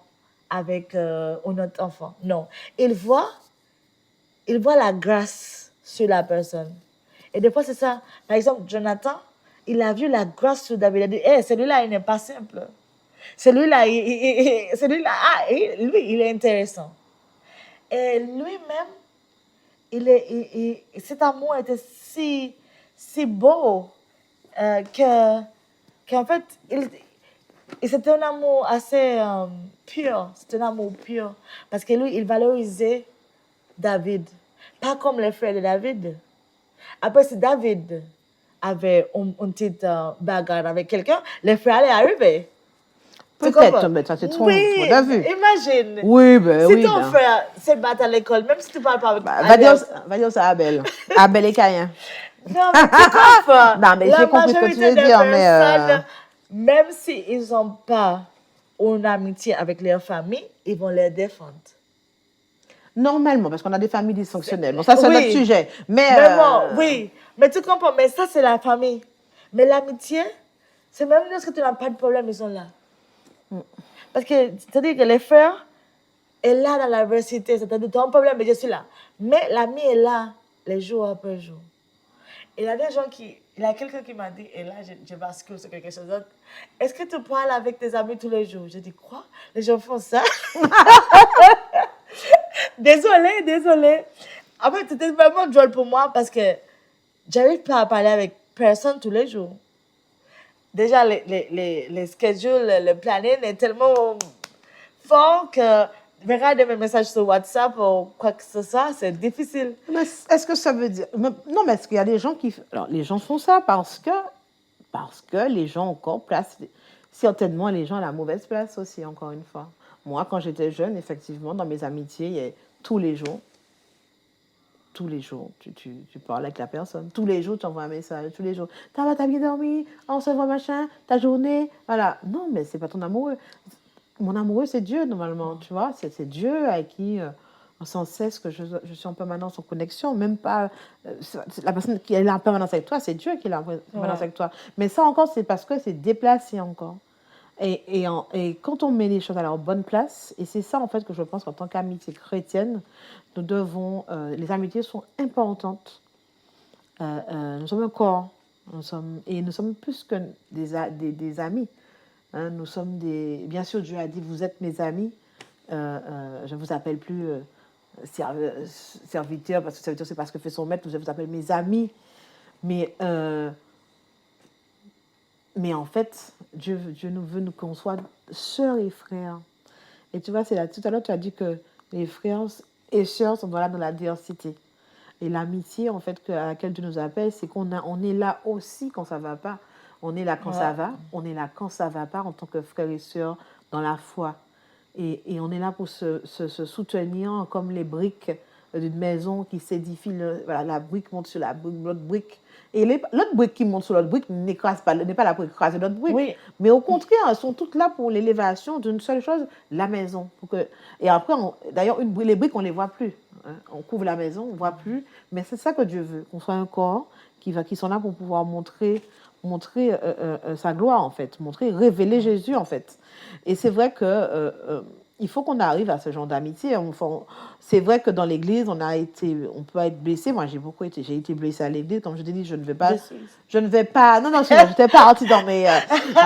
avec un autre enfant. Non. Il voit la grâce sur la personne. Et des fois, c'est ça. Par exemple, Jonathan, il a vu la grâce sur David. Il a dit, hey, celui-là, il n'est pas simple. Celui-là, lui, il est intéressant. Et lui-même, cet amour était si beau qu'en fait, c'était un amour assez pur. C'était un amour pur. Parce que lui, il valorisait David. Pas comme les frères de David. Après, si David avait une petite bagarre avec quelqu'un, les frères allaient arriver. Peut-être, mais ça c'est trop. Oui, On a vu. imagine. Oui, ben si oui. ton frère se bat à l'école, même si tu ne parles pas avec va dire ça à Abel. Abel et Caïn. Non, mais tu comprends. Non, mais j'ai compris ce que tu veux dire, mais. Même s'ils n'ont pas une amitié avec leur famille, ils vont les défendre. Normalement, parce qu'on a des familles dysfonctionnelles. Bon, ça, c'est notre sujet. Mais bon, oui, mais tu comprends, mais ça, c'est la famille. Mais l'amitié, c'est même lorsque tu n'as pas de problème, ils sont là. Parce que, c'est-à-dire que les frères est là dans l'adversité. C'est-à-dire, tu as un problème, mais je suis là. Mais l'ami est là, les jours après jour. Il y a des gens il y a quelqu'un qui m'a dit, et là, je bascule sur quelque chose d'autre. Est-ce que tu parles avec tes amis tous les jours? Je dis, quoi? Les gens font ça? Désolée. En fait, c'était vraiment drôle pour moi parce que j'arrive pas à parler avec personne tous les jours. Déjà, les schedules, le planning est tellement fort que regarder mes messages sur WhatsApp ou quoi que ce soit, c'est difficile. Mais est-ce que ça veut dire... Non, mais est-ce qu'il y a des gens qui... Alors, les gens font ça parce que les gens encore placent... Certainement, les gens à la mauvaise place aussi, encore une fois. Moi, quand j'étais jeune, effectivement, dans mes amitiés, il y a tous les jours, tu parles avec la personne. Tous les jours, tu envoies un message. Tous les jours. T'as bien dormi? On se voit, machin? Ta journée? Voilà. Non, mais c'est pas ton amoureux. Mon amoureux, c'est Dieu, normalement, tu vois. C'est Dieu avec qui, sans cesse, que je suis en permanence en connexion. Même pas... la personne qui est en permanence avec toi, c'est Dieu qui est en permanence avec toi. Mais ça, encore, c'est parce que c'est déplacé encore. Et quand on met les choses à leur bonne place, et c'est ça, en fait, que je pense qu'en tant qu'amitié chrétienne, nous devons... les amitiés sont importantes. Nous sommes un corps. Nous sommes plus que des amis. Hein, nous sommes des... Bien sûr, Dieu a dit, vous êtes mes amis. Je ne vous appelle plus serviteur, parce que serviteur, c'est parce que fait son maître. Je vous appelle mes amis. Mais, mais en fait, Dieu veut qu'on soit sœurs et frères. Et tu vois, c'est là, tout à l'heure, tu as dit que les frères et sœurs sont là dans la diversité. Et l'amitié, en fait, à laquelle Dieu nous appelle, c'est on est là aussi quand ça ne va pas. On est là quand ça va, on est là quand ça ne va pas en tant que frères et sœurs dans la foi. Et on est là pour se soutenir comme les briques d'une maison qui s'édifie. Voilà, la brique monte sur l'autre brique. Et l'autre brique qui monte sur l'autre brique n'est pas là pour écraser l'autre brique. Oui. Mais au contraire, elles sont toutes là pour l'élévation d'une seule chose, la maison. Et après, d'ailleurs, les briques, on ne les voit plus. Hein. On couvre la maison, on ne voit plus. Mais c'est ça que Dieu veut, qu'on soit un corps qui sont là pour pouvoir montrer sa gloire, en fait, révéler Jésus, en fait. Et c'est vrai que il faut qu'on arrive à ce genre d'amitié. C'est vrai que dans l'église, on peut être blessé. Moi, j'ai été blessée à l'église. Comme je t'ai dit, je ne vais pas. Non, je n'étais pas partie dans mes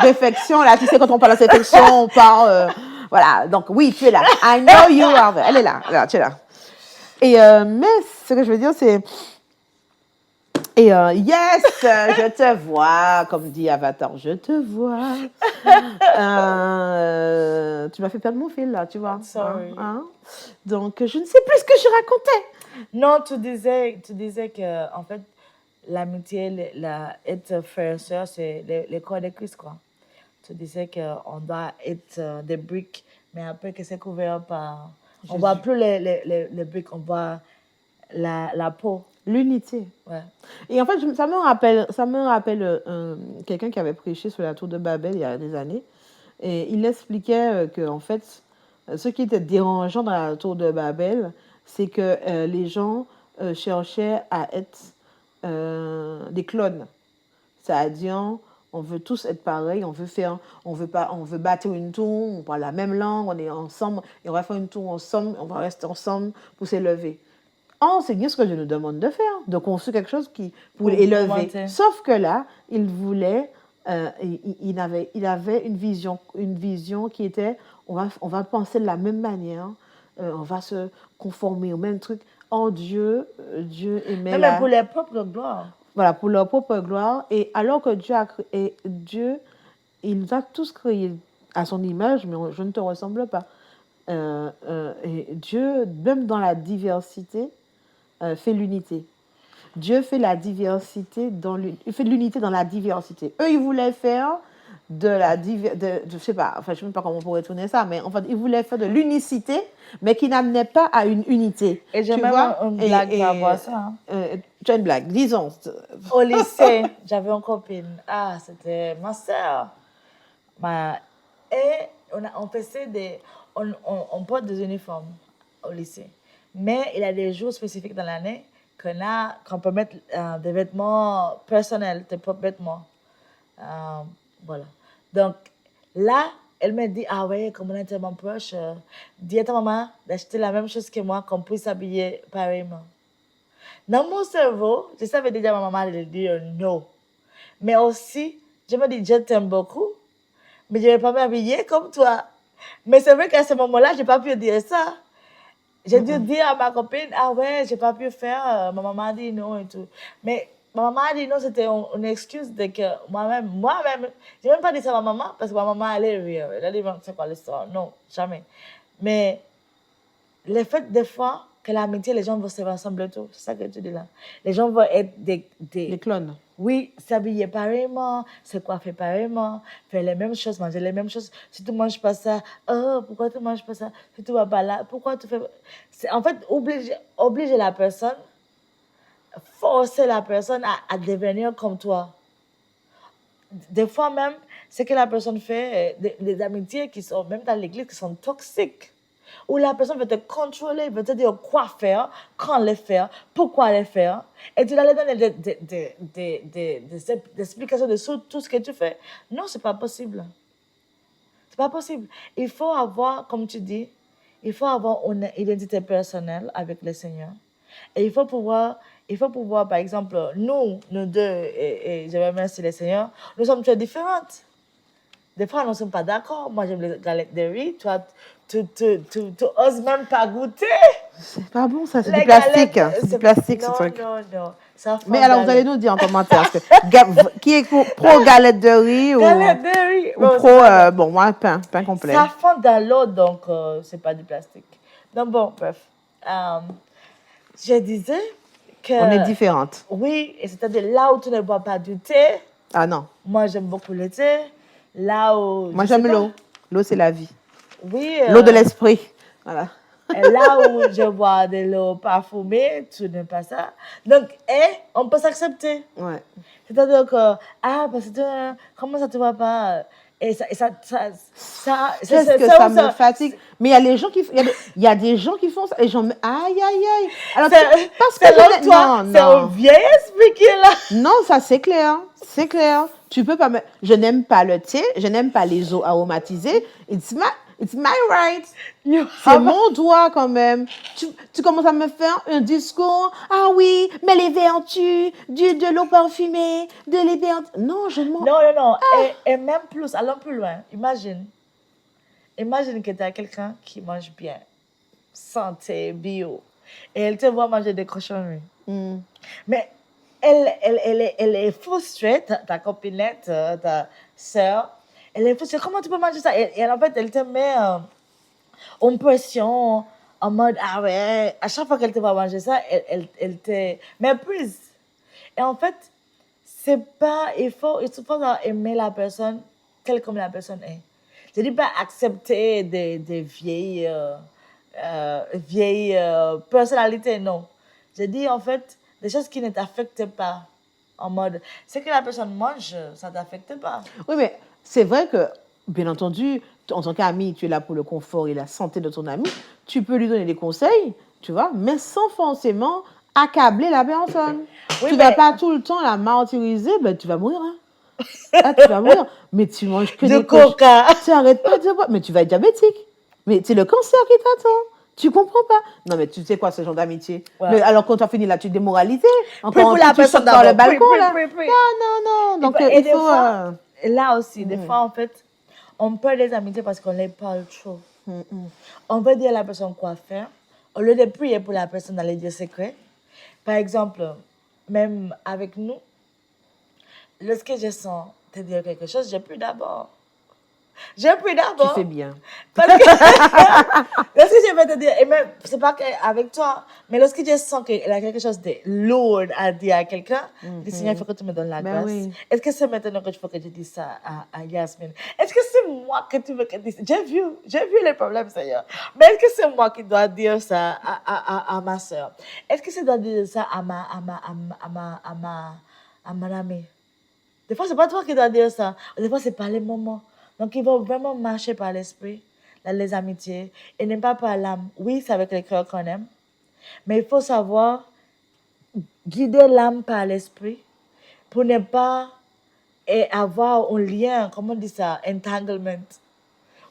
réflexions. Là, tu sais, quand on parle de cette réflexion, on parle. Voilà. Donc, oui, tu es là. I know you are there. Elle est là. Tu es là. Et, mais ce que je veux dire, c'est. Et yes, je te vois, comme dit Avatar, je te vois. Tu m'as fait perdre mon fil là, tu vois. Sorry. Donc, je ne sais plus ce que je racontais. Non, tu disais que, en fait, l'amitié, être frère et soeur, c'est le corps de Christ, quoi. Tu disais qu'on doit être des briques, mais après que c'est couvert par... On ne voit plus les briques, on voit la peau. L'unité. Ouais. Et en fait, ça me rappelle quelqu'un qui avait prêché sur la tour de Babel il y a des années. Et il expliquait que, en fait, ce qui était dérangeant dans la tour de Babel, c'est que les gens cherchaient à être des clones. C'est-à-dire, on veut tous être pareils, on veut bâtir une tour, on parle la même langue, on est ensemble, et on va faire une tour ensemble, on va rester ensemble pour s'élever. C'est bien ce que je nous demande de faire, de construire quelque chose pour élever. Sauf que là, il voulait, il avait une vision qui était, on va penser de la même manière, on va se conformer au même truc. Dieu aimait mais pour leur propre gloire. Voilà, pour leur propre gloire. Et alors que Dieu, il nous a tous créés à son image, mais je ne te ressemble pas. Et Dieu, même dans la diversité, fait l'unité. Dieu fait la diversité il fait de l'unité dans la diversité. Eux, ils voulaient faire je sais pas, enfin, je sais même pas comment on pourrait tourner ça, mais en fait, ils voulaient faire de l'unicité, mais qui n'amenait pas à une unité. Et j'ai même une blague par rapport à ça. Tu as une blague, disons. Au lycée, j'avais une copine. C'était ma soeur. Et on porte des uniformes au lycée. Mais il y a des jours spécifiques dans l'année qu'on peut mettre des vêtements personnels, tes propres vêtements. Voilà. Donc, là, elle me dit, ouais, comme on est tellement proche, dis à ta maman d'acheter la même chose que moi, qu'on puisse s'habiller pareillement. Dans mon cerveau, je savais déjà ma maman de dire non. Mais aussi, je me dis, je t'aime beaucoup, mais je ne vais pas m'habiller comme toi. Mais c'est vrai qu'à ce moment-là, je n'ai pas pu dire ça. J'ai dû dire à ma copine, ouais, je n'ai pas pu faire, ma maman a dit non et tout. Mais ma maman a dit non, c'était une excuse de que moi-même, je n'ai même pas dit ça à ma maman parce que ma maman allait rire. Elle a dit, c'est quoi l'histoire? Non, jamais. Mais le fait des fois que l'amitié, les gens vont se rassembler tout, c'est ça que tu dis là. Les gens vont être des clones. Oui, s'habiller pareillement, se coiffer pareillement, faire les mêmes choses, manger les mêmes choses. Si tu ne manges pas ça, pourquoi tu ne manges pas ça? Si tu ne vas pas là, pourquoi tu fais... En fait, obliger la personne, forcer la personne à devenir comme toi. Des fois même, ce que la personne fait, des amitiés qui sont, même dans l'église, qui sont toxiques. Où la personne veut te contrôler, veut te dire quoi faire, quand le faire, pourquoi le faire. Et tu dois lui donner des explications de tout ce que tu fais. Non, ce n'est pas possible. Ce n'est pas possible. Il faut avoir, comme tu dis, il faut avoir une identité personnelle avec le Seigneur. Et il faut pouvoir, par exemple, nous deux, et je remercie le Seigneur, nous sommes très différentes. Des fois, nous ne sommes pas d'accord. Moi, j'aime les galettes de riz. Toi, tu oses même pas goûter. C'est pas bon, ça. C'est du plastique. C'est du plastique, non, ce truc. Non. Ça Mais alors, vous allez nous dire en commentaire, parce que, qui est pro galette de riz ou Galette de riz. pro, bon, moi, pain complet. Ça fond dans l'eau, donc c'est pas du plastique. Donc bon, bref. Je disais que... On est différentes. Oui, et c'est-à-dire là où tu ne bois pas du thé. Ah non. Moi, j'aime beaucoup le thé. Là où... Moi, j'aime l'eau. L'eau, c'est la vie. Oui. L'eau de l'esprit. Voilà. Et là où je bois de l'eau parfumée, tu n'aimes pas ça. Donc, on peut s'accepter. Ouais. C'est-à-dire que, parce que, comment ça te va pas? Et ça Qu'est-ce que ça me fatigue? Mais il y a les gens qui, il y a des gens qui font ça. Et gens, aïe, aïe, aïe. Alors, parce que toi, c'est un vieil esprit qui est là. Non, ça c'est clair. C'est clair. Tu peux pas me... Je n'aime pas le thé, je n'aime pas les eaux aromatisées. It's my right. C'est mon droit quand même. Tu commences à me faire un discours. Ah oui, mais les vertus de l'eau parfumée, de les vertus. Non, je m'en... Non. Et même plus, allons plus loin. Imagine que tu as quelqu'un qui mange bien, santé, bio, et elle te voit manger des cochonneries. Mais elle est frustrée, ta copinette, ta soeur, elle est frustrée. Comment tu peux manger ça? Et en fait, elle te met en pression, en mode, ah ouais, à chaque fois qu'elle te voit manger ça, elle te méprise. Et en fait, c'est pas, il faut aimer la personne telle comme la personne est. Je dis pas accepter des vieilles personnalités, non. Je dis en fait des choses qui ne t'affectent pas. En mode, ce que la personne mange, ça ne t'affecte pas. Oui, mais c'est vrai que, bien entendu, en tant qu'ami, tu es là pour le confort et la santé de ton ami. Tu peux lui donner des conseils, tu vois, mais sans forcément accabler la personne. Oui, tu ne vas pas tout le temps la martyriser, ben, tu vas mourir. Hein. Ah, tu vas mourir. Mais tu manges que des coca. Tu n'arrêtes pas de boire. Mais tu vas être diabétique. Mais c'est le cancer qui t'attend. Tu comprends pas? Non, mais tu sais quoi, ce genre d'amitié? Ouais. Mais alors, quand tu as fini là, tu es démoralisé. Encore, tu sautes par le balcon, là. Non. Donc, il faut... Là aussi, des fois, en fait, on perd les amitiés parce qu'on les parle trop. On veut dire à la personne quoi faire. Au lieu de prier pour la personne dans les dieux secrets. Par exemple, même avec nous, lorsque je sens te dire quelque chose, je prie d'abord. Tu fais bien. Parce que lorsque je vais te dire, et même, c'est pas avec toi, mais lorsque je sens qu'il y a quelque chose de lourd à dire à quelqu'un, le Seigneur, il faut que tu me donnes la grâce. Oui. Est-ce que c'est maintenant que je faut que je dise ça à Yasmine? Est-ce que c'est moi que tu veux que je dise? J'ai vu les problèmes, Seigneur. Mais est-ce que c'est moi qui dois dire ça à ma soeur? Est-ce que je dois dire ça à ma amie? Des fois, c'est pas toi qui dois dire ça. Des fois, c'est pas les moments. Donc, il faut vraiment marcher par l'esprit, dans les amitiés, et ne pas par l'âme. Oui, c'est avec le cœur qu'on aime, mais il faut savoir guider l'âme par l'esprit pour ne pas avoir un lien, comment on dit ça, entanglement.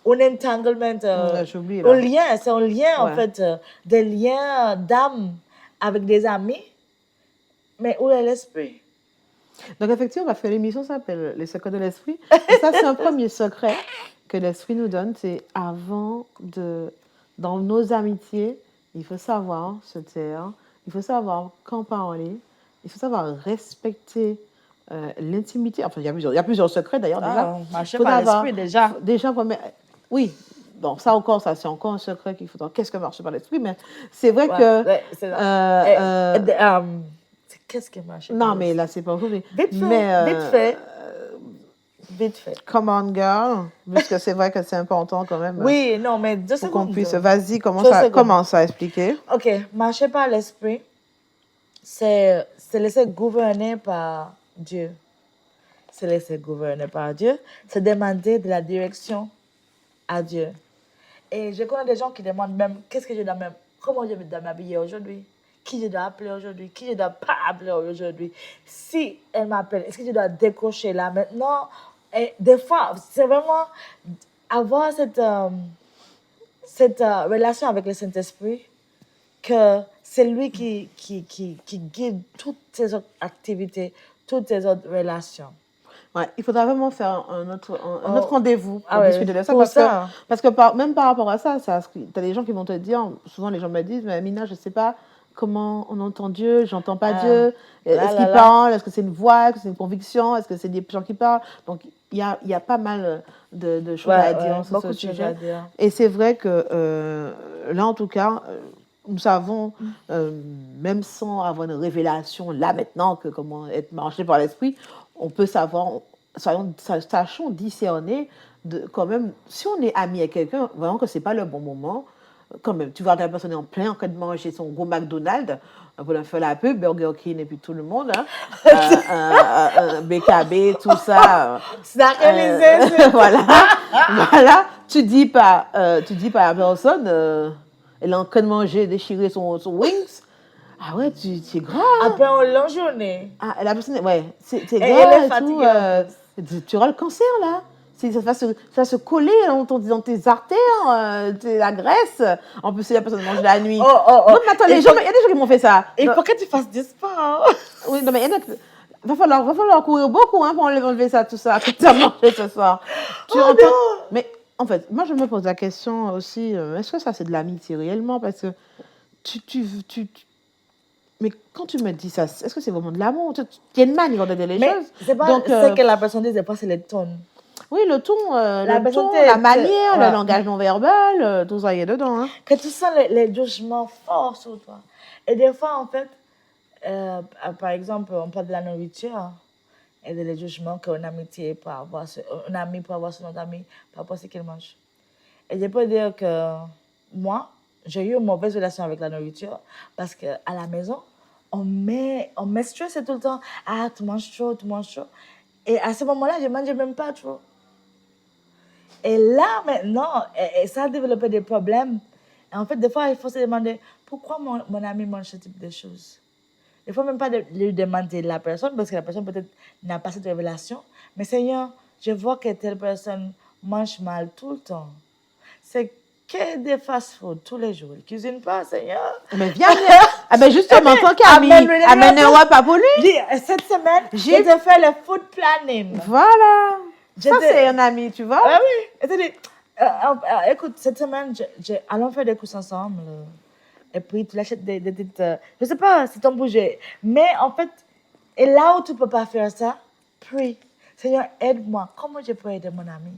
Un entanglement, un lien, c'est un lien en fait, des liens d'âme avec des amis, mais où est l'esprit? Donc, effectivement, parce que l'émission s'appelle Les secrets de l'esprit. Et ça, c'est un premier secret que l'esprit nous donne. C'est dans nos amitiés, il faut savoir se taire, il faut savoir quand parler, il faut savoir respecter l'intimité. Enfin, il y a plusieurs secrets d'ailleurs déjà. Marcher par l'esprit déjà. Oui. Bon, ça encore, c'est encore un secret qu'il faut. Qu'est-ce que marcher par l'esprit? Mais c'est vrai que... Qu'est-ce qui marche? Non, mais là, c'est pas aujourd'hui. Vite fait. Come on, girl. Parce que c'est vrai que c'est important quand même. Oui, non, mais 2 secondes. Pour qu'on puisse... Vas-y, commence à expliquer. OK. Marcher par l'esprit, c'est laisser gouverner par Dieu. C'est laisser gouverner par Dieu. C'est demander de la direction à Dieu. Et je connais des gens qui demandent même, comment je dois m'habiller aujourd'hui? Qui je dois appeler aujourd'hui, qui je dois pas appeler aujourd'hui. Si elle m'appelle, est-ce que je dois décrocher là maintenant? Et des fois, c'est vraiment avoir cette relation avec le Saint-Esprit, que c'est lui qui guide toutes ces autres activités, toutes ces autres relations. Ouais, il faudra vraiment faire un autre rendez-vous pour discuter de ça. Parce que même par rapport à ça, tu as des gens qui vont te dire, souvent les gens me disent, mais Amina, je ne sais pas comment on entend Dieu, j'entends pas Ah, Dieu, là, est-ce là, qu'il là. parle, est-ce que c'est une voix, est-ce que c'est une conviction, est-ce que c'est des gens qui parlent. Donc, il y a pas mal de choses Ouais, à ouais, dire sur ce beaucoup de choses à sujet. dire. Et c'est vrai que là, en tout cas, nous savons, même sans avoir une révélation là maintenant, que comment être marché par l'esprit, on peut savoir, sachons discerner quand même, si on est ami avec quelqu'un, vraiment que c'est pas le bon moment, quand même, tu vois la personne est en plein en train de manger son gros McDonald's, pour leur faire la pub, Burger King et puis tout le monde, hein, BKB, tout ça. Sacralisé, c'est Voilà, voilà. Tu dis pas à la personne, elle est en train de manger, déchirer son wings. Ah ouais, tu es gras. après une longue journée. Ah, la personne, ouais, c'est Et elle est gras et tout. fatiguée en plus. Tu auras le cancer là. Ça va se coller dans tes artères, la graisse. En plus, si la personne mange la nuit. Oh, oh, oh. Non, mais attends, il y a des gens qui m'ont fait ça. Il Non, faut que tu fasses du sport. oui, non, mais il y en a va falloir courir beaucoup pour enlever ça, tout ça, que tu as mangé ce soir. Tu Oh entends. non! Mais en fait, moi, je me pose la question aussi, est-ce que ça, c'est de l'amitié réellement? Parce que tu, tu, tu, tu- mais quand tu me dis ça, est-ce que c'est vraiment de l'amour? Il y a une manière de dire les Mais choses. c'est pas Donc, ce que la personne dit, c'est pas c'est les tonnes. oui, La personne la manière, le ouais. langage non verbal, tout ça, il y a dedans. Hein. Que tu sens les jugements forts sur toi. Et des fois, en fait, par exemple, on parle de la nourriture et des jugements qu'une amitié peut avoir, un ami peut avoir sur notre ami par rapport à ce qu'il mange. Et je peux dire que moi, j'ai eu une mauvaise relation avec la nourriture parce qu'à la maison, on met stress tout le temps. Ah, tu manges trop, tu manges trop. Et à ce moment-là, je ne mangeais même pas trop. Et là, maintenant, et ça a développé des problèmes. Et en fait, des fois, il faut se demander pourquoi mon ami mange ce type de choses. Il ne faut même pas lui demander la personne parce que la personne peut-être n'a pas cette révélation. Mais Seigneur, je vois que telle personne mange mal tout le temps. C'est que des fast-food tous les jours. Il ne cuisine pas, Seigneur. Mais viens. Ah ben justement, tant qu'ami, amène un repas pour lui. Cette semaine, J'ai je te fais le food planning. Voilà. Ça, c'est un ami, tu vois. Ah oui. Écoute, cette semaine, allons faire des courses ensemble. Et puis, tu l'achètes des petites. Je sais pas si ton budget. Mais en fait, et là où tu peux pas faire ça, prie. Seigneur, aide-moi. Comment je peux aider mon ami?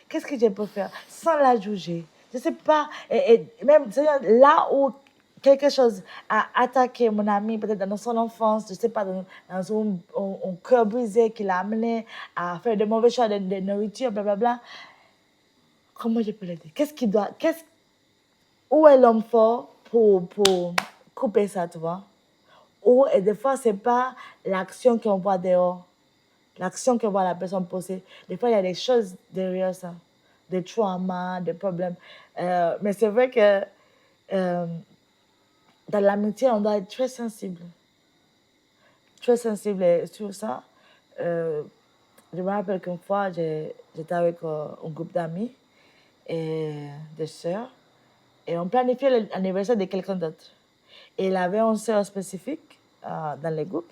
Qu'est-ce que je peux faire sans la juger? Je sais pas. Et même, Seigneur, là où quelque chose a attaqué mon ami, peut-être dans son enfance, je sais pas, dans un cœur brisé qui l'a amené à faire de mauvais choix de nourriture, blablabla. Comment je peux l'aider? Où est l'homme fort pour couper ça, tu vois? Et des fois, c'est pas l'action qu'on voit dehors, l'action qu'on voit la personne poser. Des fois, il y a des choses derrière ça, des traumas, des problèmes. Mais c'est vrai que euh, dans l'amitié, on doit être très sensible. Très sensible sur ça. Je me rappelle qu'une fois, j'étais avec un groupe d'amis et des sœurs et on planifiait l'anniversaire de quelqu'un d'autre. Et il avait une sœur spécifique dans le groupe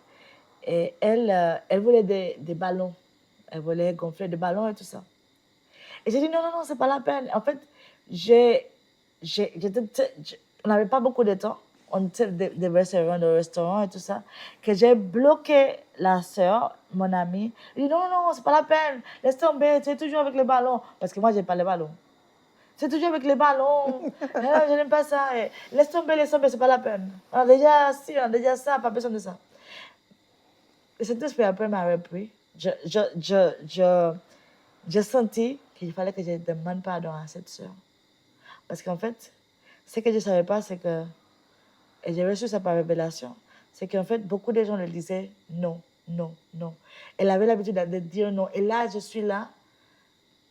et elle voulait des ballons. Elle voulait gonfler des ballons et tout ça. Et j'ai dit non, non, non, c'est pas la peine. En fait, on n'avait pas beaucoup de temps. On devait se rendre au restaurant et tout ça. Que j'ai bloqué la sœur, mon amie. Elle dit non, non, c'est pas la peine. Laisse tomber, tu es toujours avec les ballons. Parce que moi, j'ai pas les ballons. C'est toujours avec les ballons. Je n'aime pas ça. Laisse tomber, c'est pas la peine. On a déjà ci, on a déjà ça, pas besoin de ça. Et cet esprit après m'a repris. J'ai senti qu'il fallait que je demande pardon à cette soeur. Parce qu'en fait, ce que je ne savais pas, c'est que, et j'ai reçu ça par révélation, c'est qu'en fait, beaucoup de gens le disaient non, non, non. Elle avait l'habitude de dire non. Et là, je suis là,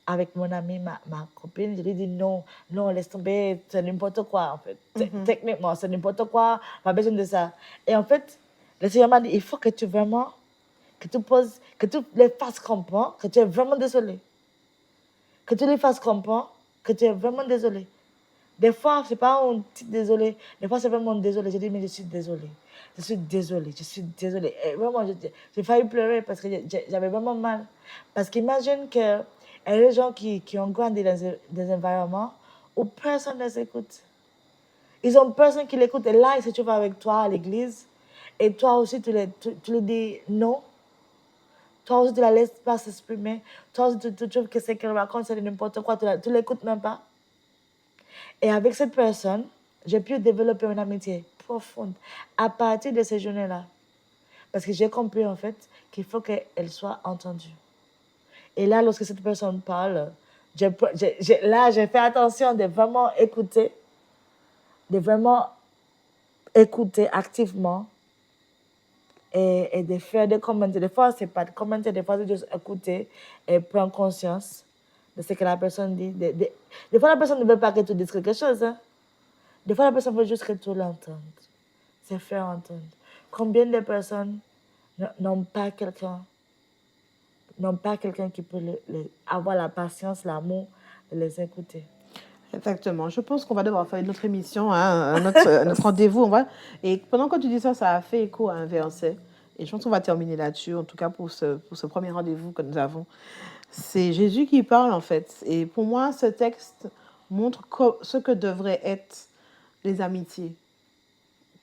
avec mon amie, ma copine, je lui dis non, non, laisse tomber, c'est n'importe quoi, en fait. Techniquement, c'est n'importe quoi, pas besoin de ça. Et en fait, le Seigneur m'a dit, il faut que tu les fasses comprendre que tu es vraiment désolé. Que tu les fasses comprendre que tu es vraiment désolé. Des fois, ce n'est pas un petit désolé. Des fois, c'est vraiment désolé. Je dis, mais je suis désolée. Je suis désolée. Je suis désolée. Et vraiment, j'ai failli pleurer parce que j'avais vraiment mal. Parce qu'imagine qu'il y a des gens qui ont grandi dans des environnements où personne ne les écoute. Ils ont personne qui l'écoute. Et là, ils se trouvent avec toi à l'église. Et toi aussi, tu lui dis non. Toi aussi, tu la laisses pas s'exprimer. Toi aussi, tu trouves que c'est qu'elle raconte, c'est n'importe quoi. Tu l'écoutes même pas. Et avec cette personne, j'ai pu développer une amitié profonde à partir de ces journées-là. Parce que j'ai compris, en fait, qu'il faut qu'elle soit entendue. Et là, lorsque cette personne parle, là, j'ai fait attention de vraiment écouter activement et de faire des commentaires. Des fois, c'est pas de commenter, des fois, c'est juste écouter et prendre conscience de ce que la personne dit. Des fois, la personne ne veut pas que tu dises quelque chose. Hein. Des fois, la personne veut juste que tu l'entendes. C'est faire entendre. Combien de personnes n'ont pas quelqu'un qui peut avoir la patience, l'amour de les écouter. Exactement. Je pense qu'on va devoir faire une autre émission, hein, notre rendez-vous. Et pendant que tu dis ça, ça a fait écho à un verset. Et je pense qu'on va terminer là-dessus, en tout cas pour ce premier rendez-vous que nous avons. C'est Jésus qui parle, en fait. Et pour moi, ce texte montre ce que devraient être les amitiés.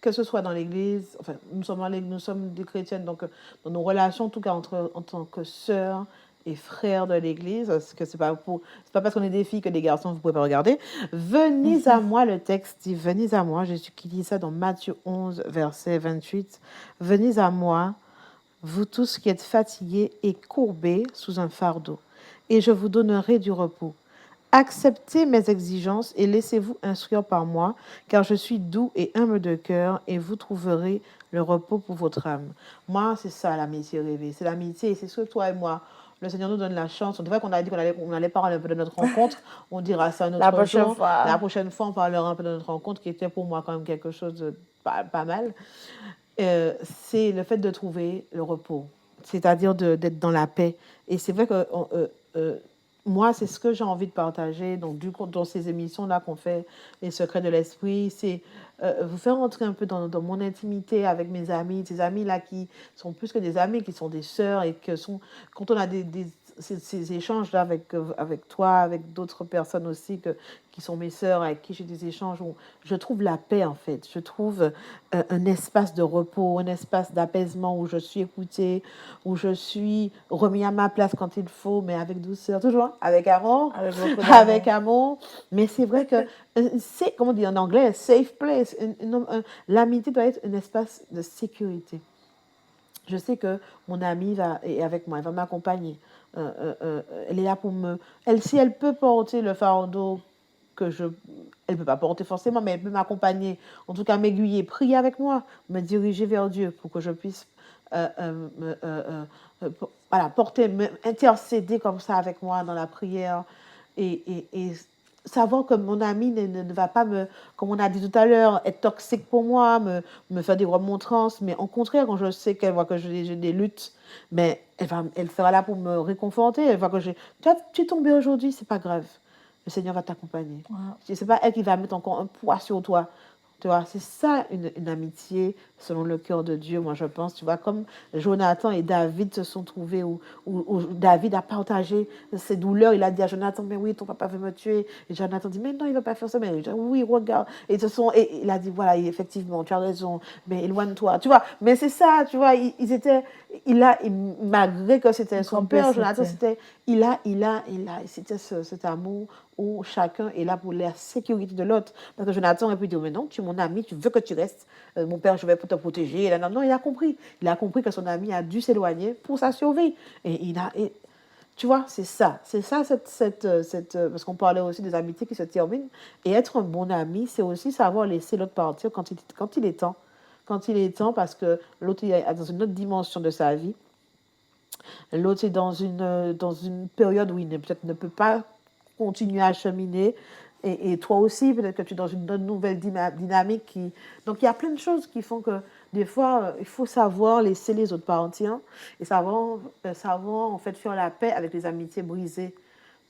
Que ce soit dans l'Église, enfin, nous sommes des chrétiennes, donc dans nos relations, en tout cas en tant que sœurs et frères de l'Église, parce que c'est pas parce qu'on est des filles que des garçons, vous pouvez pas regarder. Venez à moi, le texte dit, venez à moi, Jésus qui dit ça dans Matthieu 11, verset 28. Venez à moi, vous tous qui êtes fatigués et courbés sous un fardeau, et je vous donnerai du repos. Acceptez mes exigences et laissez-vous instruire par moi, car je suis doux et humble de cœur, et vous trouverez le repos pour votre âme. Moi, c'est ça l'amitié rêvée. C'est l'amitié, et c'est ce que toi et moi, le Seigneur nous donne la chance. C'est vrai qu'on a dit qu'on allait parler un peu de notre rencontre. On dira ça un autre La prochaine jour. fois. La prochaine fois, on parlera un peu de notre rencontre, qui était pour moi quand même quelque chose de pas mal. C'est le fait de trouver le repos, c'est-à-dire d'être dans la paix. Et c'est vrai que moi, c'est ce que j'ai envie de partager. Donc, du coup, dans ces émissions-là qu'on fait, les secrets de l'esprit, c'est vous faire entrer un peu dans mon intimité avec mes amis, ces amis-là qui sont plus que des amis, qui sont des sœurs et que sont, quand on a ces échanges-là avec toi, avec d'autres personnes aussi qui sont mes sœurs, avec qui j'ai des échanges où je trouve la paix, en fait. Je trouve un espace de repos, un espace d'apaisement où je suis écoutée, où je suis remis à ma place quand il faut, mais avec douceur, toujours avec amour, Avec beaucoup d'amour. avec amour. Mais c'est vrai que c'est, comment on dit en anglais, safe place. L'amitié doit être un espace de sécurité. Je sais que mon amie est avec moi, elle va m'accompagner. Elle est là pour si elle peut porter le fardeau elle ne peut pas porter forcément, mais elle peut m'accompagner, en tout cas m'aiguiller, prier avec moi, me diriger vers Dieu pour que je puisse voilà, intercéder comme ça avec moi dans la prière et savoir que mon ami ne va pas comme on a dit tout à l'heure, être toxique pour moi, me faire des remontrances, mais au contraire, quand je sais qu'elle voit que j'ai des luttes, mais elle sera là pour me réconforter, elle voit que tu es tombé aujourd'hui, c'est pas grave. Le Seigneur va t'accompagner. Wow. Ce n'est pas elle qui va mettre encore un poids sur toi. Tu vois, c'est ça une amitié selon le cœur de Dieu, moi je pense. Tu vois, comme Jonathan et David se sont trouvés, où David a partagé ses douleurs. Il a dit à Jonathan, mais oui, ton papa veut me tuer. Et Jonathan dit, mais non, il ne veut pas faire ça. Mais oui, regarde. Et il a dit, voilà, effectivement, tu as raison, mais éloigne-toi. Tu vois, mais c'est ça, tu vois, malgré que c'était son père, Jonathan, c'était cet amour où chacun est là pour la sécurité de l'autre. Parce que Jonathan aurait pu dire, mais non, tu es mon ami, tu veux que tu restes, mon père, je vais te protéger. Non, non, il a compris. Il a compris que son ami a dû s'éloigner pour sa survie. Et tu vois, c'est ça, parce qu'on parlait aussi des amitiés qui se terminent. Et être un bon ami, c'est aussi savoir laisser l'autre partir quand il est temps. Quand il est temps, parce que l'autre est dans une autre dimension de sa vie. L'autre est dans une période où il peut-être ne peut pas continuer à cheminer. Et toi aussi, peut-être que tu es dans une nouvelle dynamique. Donc, il y a plein de choses qui font que, des fois, il faut savoir laisser les autres partir et savoir en fait, faire la paix avec les amitiés brisées.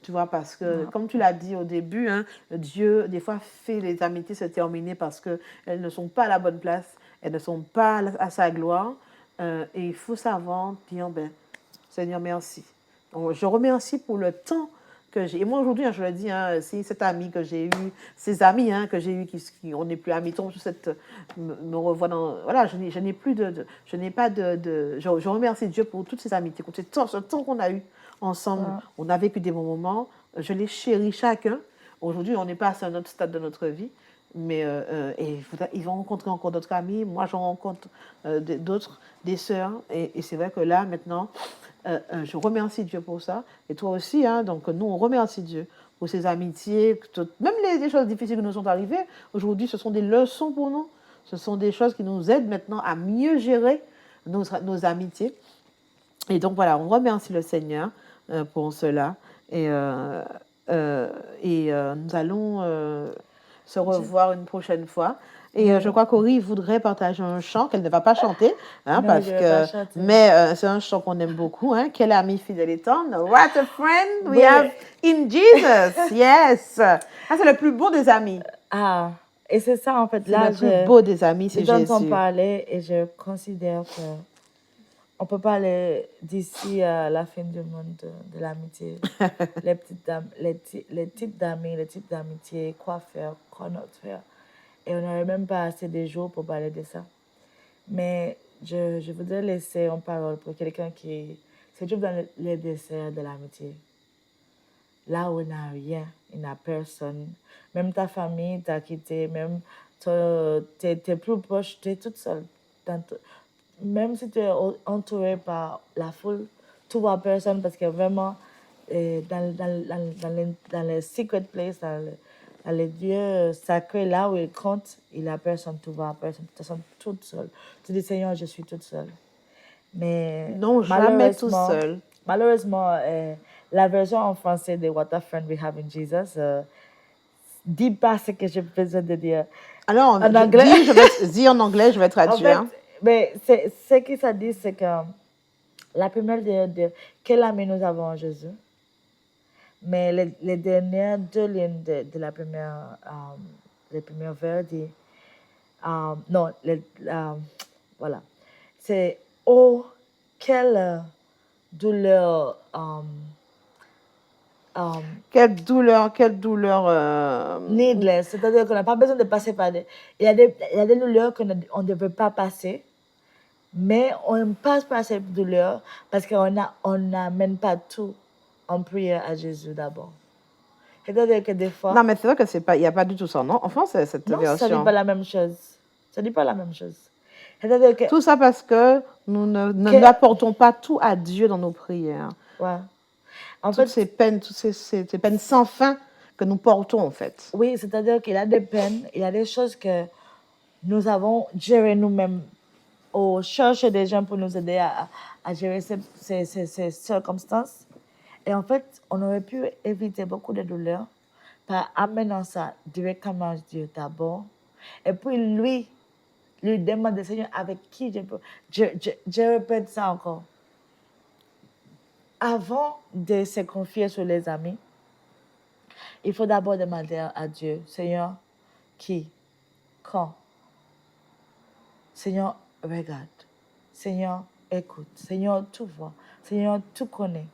Tu vois, parce que, comme tu l'as dit au début, hein, Dieu, des fois, fait les amitiés se terminer parce qu'elles ne sont pas à la bonne place, elles ne sont pas à sa gloire. Et il faut savoir dire, Seigneur, merci. Donc, je remercie pour le temps que j'ai. Et moi, aujourd'hui, hein, je le dis, hein, c'est cet ami que j'ai eu, ces amis hein, que j'ai eu on n'est plus amis, me revoient dans. Voilà, je n'ai plus je n'ai pas je remercie Dieu pour toutes ces amitiés, pour ce temps qu'on a eu ensemble. On a vécu des bons moments, je les chéris chacun. Aujourd'hui, on n'est pas à un autre stade de notre vie. Mais ils vont rencontrer encore d'autres amis. Moi, j'en rencontre d'autres, des sœurs. Et c'est vrai que là, maintenant, je remercie Dieu pour ça. Et toi aussi, hein, donc nous, on remercie Dieu pour ces amitiés. Même les choses difficiles qui nous sont arrivées, aujourd'hui, ce sont des leçons pour nous. Ce sont des choses qui nous aident maintenant à mieux gérer nos amitiés. Et donc, voilà, on remercie le Seigneur pour cela. Et nous allons se revoir une prochaine fois. Et je crois qu'Ori voudrait partager un chant qu'elle ne va pas chanter, hein, Non, parce je vais que, pas chanter. mais c'est un chant qu'on aime beaucoup. Hein, quel ami fidèle et tendre. What a friend we Oui. have in Jesus. Yes. Ah, c'est le plus beau des amis. Ah, et c'est ça en fait. C'est Là, le plus beau des amis, c'est je t'entends Jésus. parler et je considère que on peut pas aller d'ici à la fin du monde de l'amitié. Les petites dames, les types d'amis, les types d'amitié, quoi faire, quoi not faire. Et on n'aurait même pas assez de jours pour parler de ça. Mais je voudrais laisser en parole pour quelqu'un qui se trouve dans les desserts de l'amitié. Là où il n'a rien, il n'a personne. Même ta famille t'a quitté, même tes plus proches, tu es toute seule. Même si tu es entouré par la foule, tu vois personne parce que vraiment, dans les secret places, dans les lieux sacrés, là où il compte, il n'a personne, tu vois personne, tu te sens toute seule. Tu dis, Seigneur, je suis toute seule. Mais non, jamais tout seul. Malheureusement, la version en français de What a Friend We Have in Jesus dit pas ce que j'ai besoin de dire. Alors, en anglais, dis en anglais, je vais traduire. En fait, mais ce que ça dit, c'est que la première de quel ami nous avons en Jésus, mais les dernières deux lignes de la première, les premiers vers dit, non, voilà, c'est oh, quelle douleur. Quelle douleur. Needless, c'est-à-dire qu'on n'a pas besoin de passer par des... Il y a des douleurs qu'on ne devrait pas passer, mais on passe par ces douleurs parce qu'on n'amène pas tout en prière à Jésus d'abord. C'est-à-dire que des fois... Non, mais c'est vrai que il n'y a pas du tout ça, non? Enfin, c'est cette version. Non, ça ne dit pas la même chose. Ça ne dit pas la même chose. C'est-à-dire que... Tout ça parce que nous n'apportons pas tout à Dieu dans nos prières. Ouais. Toutes ces peines sans fin que nous portons, en fait. Oui, c'est-à-dire qu'il y a des peines, il y a des choses que nous avons gérées nous-mêmes. Ou chercher des gens pour nous aider à gérer ces circonstances. Et en fait, on aurait pu éviter beaucoup de douleurs par amenant ça directement à Dieu d'abord. Et puis lui demander, Seigneur, avec qui je peux... Je répète ça encore. Avant de se confier sur les amis, il faut d'abord demander à Dieu, Seigneur, qui, quand, Seigneur, regarde, Seigneur, écoute, Seigneur, tout voit, Seigneur, tout connaît.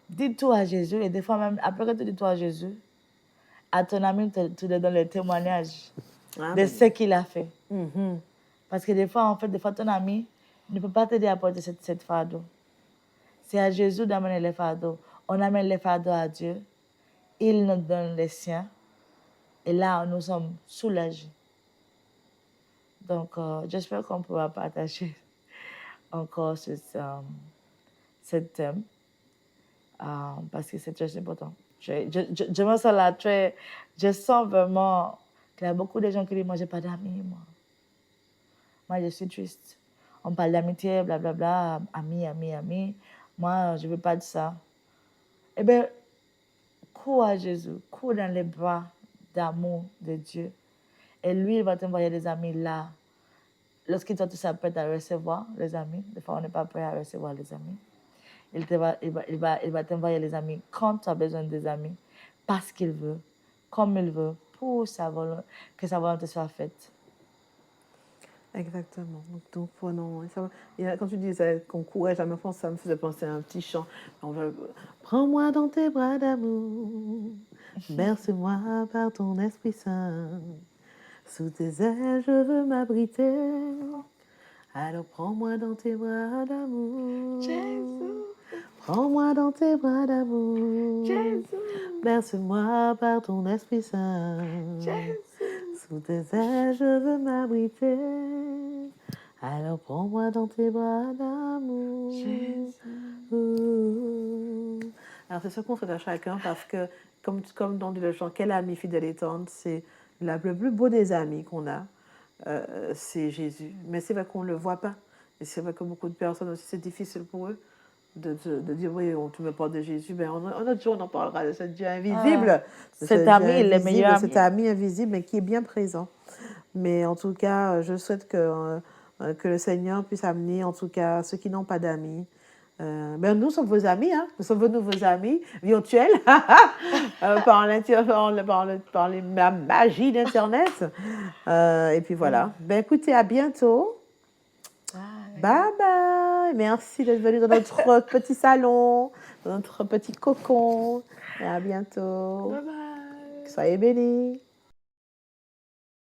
Dis tout à Jésus, et des fois même, après que tu dis tout à Jésus, à ton ami, tu lui donnes le témoignage de ce qu'il a fait. Parce que des fois, ton ami ne peut pas t'aider à porter cette fardeau. C'est à Jésus d'amener les fardeaux. On amène les fardeaux à Dieu, il nous donne les siens, et là, nous sommes soulagés. Donc, j'espère qu'on pourra partager encore ce thème, parce que c'est très important. Je me sens là je sens vraiment qu'il y a beaucoup de gens qui disent, moi, je n'ai pas d'amis, moi. Moi, je suis triste. On parle d'amitié, blablabla, amis. Moi, je ne veux pas de ça. Eh bien, cours à Jésus, cours dans les bras d'amour de Dieu. Et lui, il va t'envoyer des amis là. Lorsqu'il soit tout ça prêt à recevoir les amis, des fois on n'est pas prêt à recevoir les amis. Il va t'envoyer les amis quand tu as besoin des amis, parce qu'il veut, comme il veut, pour que sa volonté soit faite. Exactement. Donc prenons. Quand tu disais qu'on courait jamais France, ça me faisait penser à un petit chant. Prends-moi dans tes bras d'amour, berce-moi par ton Esprit Saint. Sous tes ailes, je veux m'abriter. Alors prends-moi dans tes bras d'amour. Jésus, Prends-moi dans tes bras d'amour. Jésus, Berce-moi par ton Esprit Saint. Jésus. Sous tes ailes, je veux m'abriter. Alors prends-moi dans tes bras d'amour. Alors c'est ce qu'on souhaite à chacun parce que, comme dans le chant, quel ami fidèle et tendre, c'est le plus beau des amis qu'on a, c'est Jésus. Mais c'est vrai qu'on ne le voit pas. Et c'est vrai que beaucoup de personnes aussi, c'est difficile pour eux de dire oui, tu me parles de Jésus. Ben, un autre jour, on en parlera de ce Dieu invisible. Cet ami, le meilleur ami. Cet ami invisible, mais qui est bien présent. Mais en tout cas, je souhaite que le Seigneur puisse amener, en tout cas, ceux qui n'ont pas d'amis. Ben nous sommes vos amis, hein? Nous sommes vos amis virtuels par la magie d'Internet. Et puis voilà. Ben écoutez, à bientôt. Bye bye. Merci d'être venu dans notre petit salon, dans notre petit cocon. Et à bientôt. Bye bye. Soyez bénis.